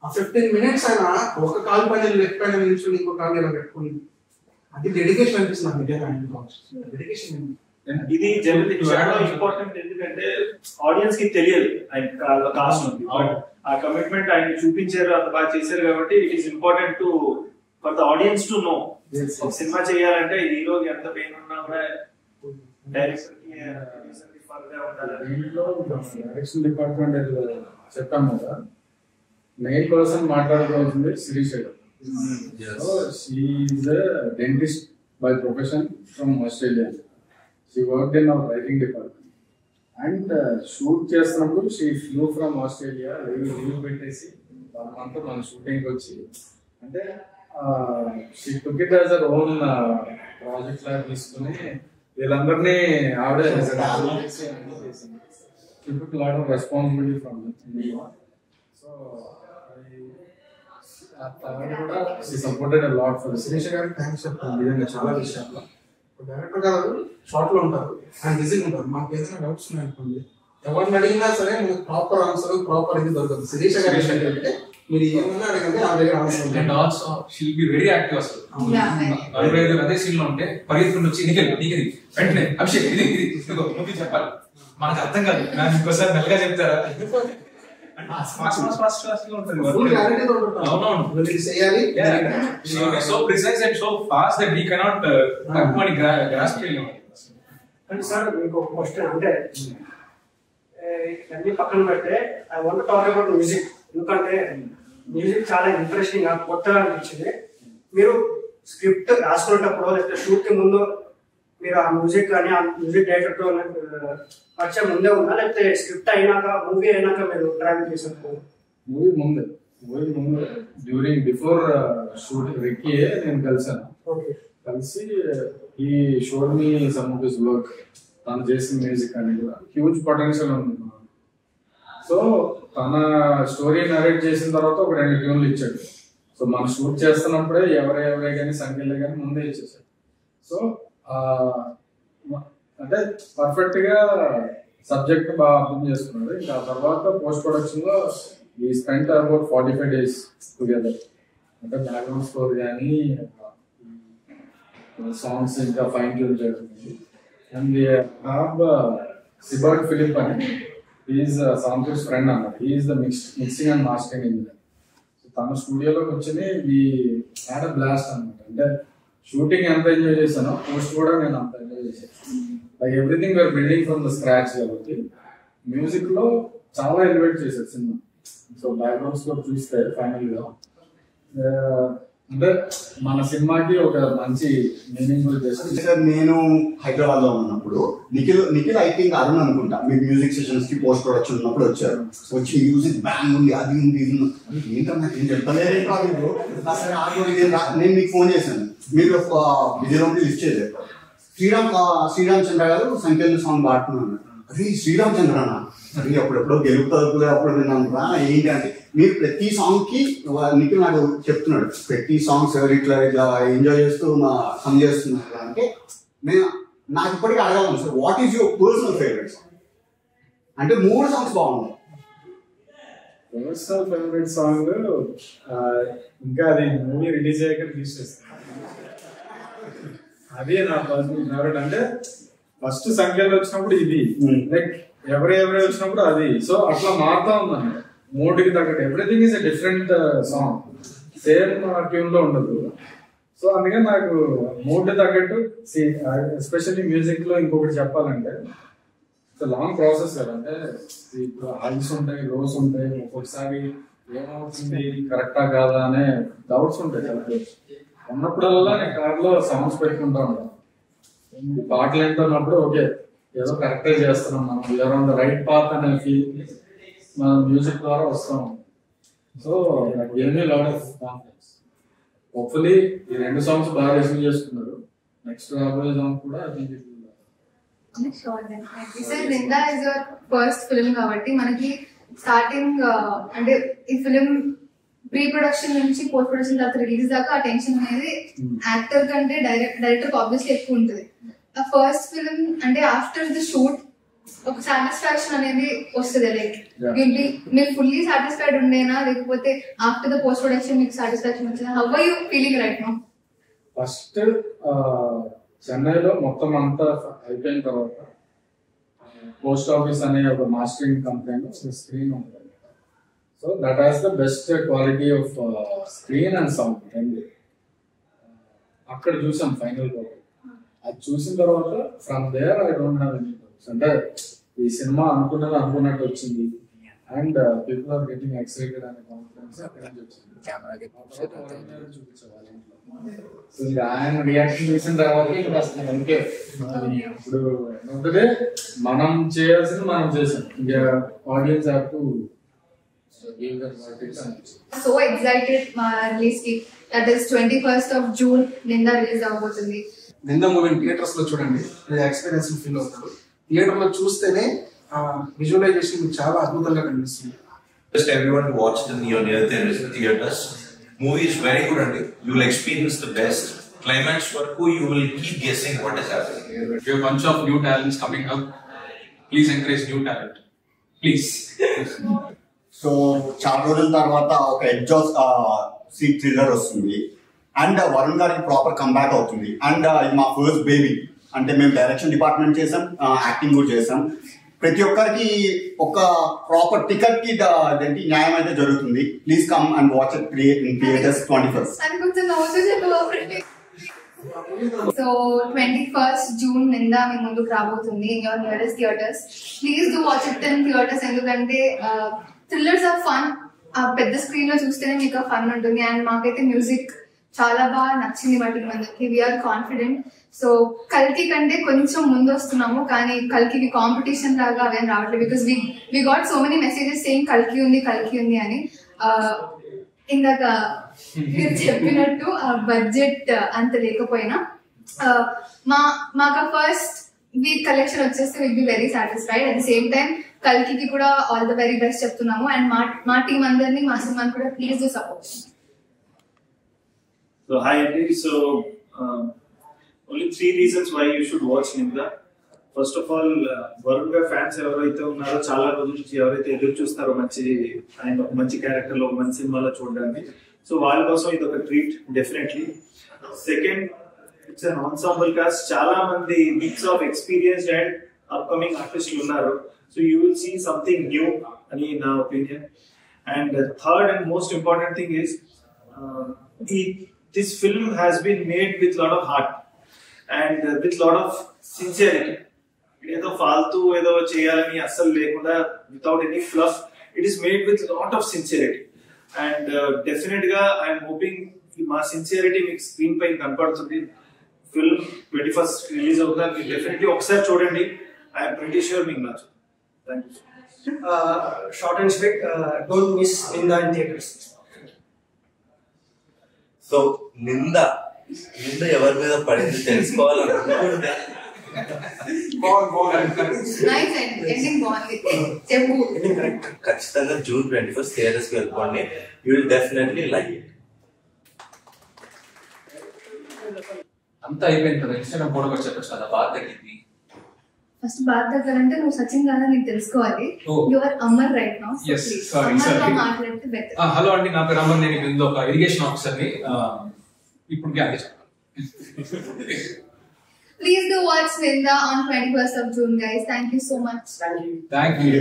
ఆ 15 minutes ఆయన ఒక కాల్ పైన లెఫ్ట్ పైన నిల్చొని ఇంకో కాల్ ఇలా పెట్టుకుని, అది డెడికేషన్ అనిపిస్తుంది నాకు నిజంగా. డెడికేషన్ ఇది జనరల్ చాలా ఇంపార్టెంట్. ఎందుకంటే ఆడియన్స్ కి తెలియదు ఆయన కాస్ట్ ఉంది. ఆ కమిట్మెంట్ ఆయన చూపించారు, అంత బాగా చేశారు కాబట్టి it is important to for the audience to know. ఒక సినిమా చేయాలంటే హీరోకి ఎంత పెయిన్ ఉన్నా కూడా డైరెక్టర్ కి ఫర్గా ఉండాలి. దీంట్లో డైరెక్షన్ డిపార్ట్మెంట్ చెప్పాము కదా, మెయిన్ పర్సన్ మాట్లాడుకోవాల్సింది శిరీష గారు. So she is a dentist by profession from Australia. She worked in our writing department. And shoot చేస్తున్నప్పుడు she flew from Australia, leave పెట్టేసి అంతా మన షూటింగ్కి వచ్చి, అంటే she took it as her own project లాగా తీసుకుని వీళ్ళందరినీ ఆవిడే చేసింది. She took a lot of responsibility from them. So కూడా she supported a lot for Sirisha గారికి థ్యాంక్స్ చెప్తాను నిజంగా చాలా విషయాల్లో. డైరెక్టర్ గారు షార్ట్ లో ఉంటారు, ఆయన బిజీగా ఉంటారు. మాకు ఏదైనా డౌట్స్ ఉన్నాయనుకోండి, ఎవరిని అడిగినా సరే మీకు ప్రాపర్ ఆన్సర్ ప్రాపర్ ఇది దొరకదు. శిరీష గారు ఏంటంటే మీరు ఏమన్నా అడగండి ఆ దగ్గర ఆన్సర్ ఉంటుంది. And also she'll be very active. అసలు అదే సీన్ లో ఉంటే పరిగెత్తుకుంటూ వచ్చి నీకు వెంటనే అభిషేక్ ఇది ఇది నువ్వు చెప్పాలి, మనకు అర్థం కాదు, నాకు ఇంకోసారి మెల్లగా చెప్తారా. So precise and so fast that we cannot grasp it. And sir, మీకు ఒక క్వశ్చన్, అంటే అన్ని పక్కన పెడితే I want to talk about music. ఎందుకంటే మ్యూజిక్ చాలా ఇంట్రెస్టింగ్ గా కొత్తగా అనిపించింది. మీరు స్క్రిప్ట్ రాసుకునేటప్పుడు లేకపోతే షూట్ కి ముందు మీరు ఆ మ్యూజిక్ కానీ ఆ మ్యూజిక్ డైరెక్టర్ తో పరిచయం ముందే ఉందా, లేకపోతే స్క్రిప్ట్ అయినాక మూవీ అయినాక మీరు ట్రావెల్ చేసారు? మూవీ ముందు డ్యూరింగ్ బిఫోర్ షూటింగ్ రిక్కీయే నేను కలిసాను. కలిసి ఈ showed me some of his work, తను చేసిన మ్యూజిక్ అని కూడా హ్యూజ్ పొటెన్షియల్ ఉంది. సో తన స్టోరీ నరేట్ చేసిన తర్వాత ఒక 2 ట్యూన్లు ఇచ్చాడు. సో మనం షూట్ చేస్తున్నప్పుడే ఎవరే కానీ సంఖ్యలే కానీ ముందే ఇచ్చేసాడు. సో అంటే పర్ఫెక్ట్ గా సబ్జెక్ట్ బాగా అర్థం చేసుకున్నాడు. ఇంకా తర్వాత పోస్ట్ ప్రొడక్షన్ లో ఈ స్పెంట్ అబౌట్ 45 days టుగెదర్. అంటే బ్యాక్గ్రౌండ్ స్కోర్ కానీ సాంగ్స్ ఇంకా ఫైన్ ట్యూన్ జరుగుతుంది. అండ్ సిబర్ట్ ఫిలిప్ అని ఈజ్ సాంతూర్స్ ఫ్రెండ్ అన్నమాట. Is the mixing and mastering engineer. So తన స్టూడియోలోకి వచ్చి ఈ హ్యాడ్ అ బ్లాస్ట్ అనమాట. అంటే షూటింగ్ ఎంత ఎంజాయ్ చేశానో పోస్ట్ కూడా నేను అంత ఎంజాయ్ చేశాను. Like everything we are building from the scratch కాబట్టి మ్యూజిక్ లో చాలా ఎలివేట్ చేశారు సినిమా. సో బ్యాక్గ్రౌండ్ స్కోర్ చూస్తే ఫైనల్ గా అంటే మన సినిమాకి ఒక మంచి మీనింగ్ చేశారు. సార్ నేను హైదరాబాద్ లో ఉన్నప్పుడు నిఖిల్ ఐ థింక్ అరుణ్ అనుకుంటా మీ మ్యూజిక్ సెషన్స్ కి పోస్ట్ ప్రొడక్షన్ ఉన్నప్పుడు వచ్చారు. వచ్చి మ్యూజిక్ బ్యాంగ్ ఉంది, అది ఉంది, ఇది ఏంటన్నా ఏం చెప్తాను. నేను మీకు ఫోన్ చేశాను, మీరు బిజీలో ఉండి లిస్ట్ చేయలేదు. శ్రీరామచంద్ర గారు సంఖ్యలు సాంగ్ పాడుతున్నాను. అరే శ్రీరామచంద్రనా, అది అప్పుడెప్పుడో గెలుపుతుంది అప్పుడు విన్నాను రా ఏంటి అంటే, మీరు ప్రతి సాంగ్ కి నిఖిల్ నాకు చెప్తున్నాడు, ప్రతి సాంగ్స్ ఇట్లా ఎంజాయ్ చేస్తూ సమ్ చేస్తున్నారు అంటే నాకు ఇప్పటికీ అడగాలను sir, what is your personal favourite song? అంటే 3 సాంగ్స్ బాగున్నాయి. పర్సనల్ ఫేవరెట్ సాంగ్ ఇంకా అది మూవీ రిలీజ్ అయ్యాక తీసేస్తాను. అదే నా పర్సనల్ ఫేవరెట్. అంటే ఫస్ట్ సంఖ్యలో వచ్చినప్పుడు ఇది, లైక్ ఎవరి వచ్చినప్పుడు అది. సో అట్లా మారుతా ఉందండి మూడుకి తగ్గట్టు. Everything is a different song, same tune లో ఉండదు. సో అందుకని నాకు మూడ్ తగ్గట్టు, ఎస్పెషల్లీ మ్యూజిక్ లో ఇంకొకటి చెప్పాలంటే లాంగ్ ప్రాసెస్ కదా. అంటే ఇప్పుడు హైస్ ఉంటాయి, లోస్ ఉంటాయి, ఒక్కొక్కసారి ఏమవుతుంది కరెక్టా కాదా అనే డౌట్స్ ఉంటాయి కదా. ఉన్నప్పుడల్లా నేను కార్లో సాంగ్స్ పెట్టుకుంటా ఉంటాను. పాటలు వింటున్నప్పుడు ఓకే ఏదో కరెక్టే చేస్తున్నాం మనం, you are on the right path అనే ఫీలింగ్ మన మ్యూజిక్ ద్వారా వస్తాం. సో ఎన్ని లాట్ ఆఫ్ కాన్ఫిడెన్స్. హోప్ఫుల్లీ ఈ 2 సాంగ్స్ బాగా రిసీవ్ చేసుకున్నారు. నెక్స్ట్ రాబోయే సాంగ్ కూడా నిందా ఇస్ యువర్ ఫస్ట్ ఫిల్మ్ కాబట్టి మనకి స్టార్టింగ్ అంటే ఈ ఫిల్మ్ ప్రీ ప్రొడక్షన్ నుంచి పోస్ట్ ప్రొడక్షన్ తర్వాత రిలీజ్ దాకా ఆ టెన్షన్ అనేది యాక్టర్ కంటే డైరెక్టర్ ఆబ్వియస్లీ ఎక్కువ ఉంటుంది. ఆ ఫస్ట్ ఫిల్మ్ అంటే ఆఫ్టర్ ది షూట్ ఒక సాటిస్ఫాక్షన్ అనేది వస్తుంది. లైక్ మీరు ఫుల్లీ సాటిస్ఫైడ్ ఉండేనా, లేకపోతే ఆఫ్టర్ ద పోస్ట్ ప్రొడక్షన్ మీకు సాటిస్ఫాక్షన్ వచ్చిందా? How are you feeling right now? First చెన్నైలో మొత్తం అంతా అయిపోయిన తర్వాత పోస్ట్ ఆఫీస్ అనే ఒక మాస్టరింగ్ కంపెనీలో స్క్రీన్ ఉంటుంది. So that has the best quality of screen and sound రెండు. అక్కడ చూసాం ఫైనల్ గా. అది చూసిన తర్వాత from there I don't have any doubts. అంటే ఈ సినిమా అనుకున్నట్టు వచ్చింది and people are getting excited అనే కాన్ఫిడెన్స్ అక్కడ నుంచి వచ్చింది. చూపించేవాళ్ళు ఆయన రియాక్షన్ చూసిన తర్వాత ఇంకే ఇప్పుడు ఏంటంటే మనం చేయాల్సింది మనం చేసాం. ఇంకా audience have to so excited మా రిలీజ్ కి. That is 21st of June Nindha release అవబోతుంది. నిందా మూవీని థియేటర్స్ లో చూడండి, ఎక్స్పీరియన్స్ ఫీల్ అవుతారు. థియేటర్ లో చూస్తేనే విజువలైజేషన్ మీకు చాలా అద్భుతంగా కనిపిస్తుంది. Just everyone to watch it in your near theaters. Movie is very good and you will experience the best. Climax వరకు you will keep guessing what is happening. We have a bunch of new talents coming up. Please encourage new talent. Please. So చాలా రోజుల తర్వాత ఒక exhaust seat thriller వస్తుంది and Varun గారికి proper comeback అవుతుంది. And ఇది మా ఫస్ట్ బేబీ. అంటే మేము డైరెక్షన్ డిపార్ట్మెంట్ చేసాం, యాక్టింగ్ కూడా చేసాం. ప్రతి ఒక్కరికి ఒక ప్రాపర్ టికెట్ కి న్యాయం అయితే జరుగుతుంది. Please come and watch it in theatres 21st. So 21st June నిందా మీ ముందుకు రాబోతుంది in your nearest theatres. Please do watch it in theatres. ఎందుకంటే థ్రిల్లర్స్ ఆర్ ఫన్. ఆ పెద్ద స్క్రీన్ లో చూస్తేనే మీకు ఫన్ ఉంటుంది. అండ్ మాకైతే మ్యూజిక్ చాలా బాగా నచ్చింది. బట్ మనకి వీఆర్ కాన్ఫిడెంట్. సో కల్కి కంటే కొంచెం ముందు వస్తున్నాము, కానీ కల్కి కాంపిటీషన్ లాగా అవేం రావట్లేదు. Because we got so many messages saying కల్కి ఉంది అని. ఇందాక మీరు చెప్పినట్టు బడ్జెట్ అంత లేకపోయినా మాకు ఫస్ట్ వీక్ కలెక్షన్ వచ్చేస్తే will be very satisfied. At the same time కల్కి కూడా ఆల్ ద వెరీ బెస్ట్ చెప్తున్నాము. అండ్ మా టీం అందరినీ మా సినిమాని కూడా please do support. So hi Andy. So only 3 reasons why you should watch Ninda. First of all, Varun గారి fans ఎవరైతే ఉన్నారో చాలా రోజుల నుంచి ఎవరైతే ఎదురు చూస్తారో మంచి క్యారెక్టర్ లో మంచి సినిమాలో చూడడానికి, సో వాళ్ళ కోసం ఇది ఒక treat definitely. Second, it's an ensemble cast. చాలా మంది mix of experienced and upcoming ఆర్టిస్టులు ఉన్నారు. So you will see something new అని నా opinion. And third and most important thing is this film has been made with lot of heart and with lot of sincerity. ఏదో ఫాల్తూ ఏదో చేయాలని అస్సలు లేకుండా, without any fluff, it is made with lot of sincerity. And definitely I'm hoping మా sincerity మీకు screen పైన కనపడుతుంది. Film 21st release అవుతుంది. డెఫినెట్లీ ఒకసారి చూడండి. ఐఎమ్ ప్రిటీ ష్యూర్ మీకు నచ్చుతుంది. Thank you. Short and sweet, don't miss Nindha in theatres. So నింద ఎవరి మీద పడింది తెలుసుకోవాలనుకుంటే ఖచ్చితంగా June 21st థియేటర్స్ కి వెళ్ళిపోండి. You will definitely like it. అంతా అయిపోయింది కదా, ఇన్స్టాగ్రామ్ ఫోటో కూడా చెప్పచ్చు కదా, బాగా తగ్గింది. ఫస్ట్ బాత్ దగ్గరంటే నువ్వు సచిన్ కాదని నీకు తెలుసుకోవాలి. Your Amar right now. అమర్గా మాట్లాడితే బెటర్. హలో అండి, నా పేరు అమర్. నేను ఇందులో ఒక ఇరిగేషన్ ఆఫీసర్ని. ఇప్పుడు Please do watch Ninda on 21st of June, guys. Thank you so much. Thank you.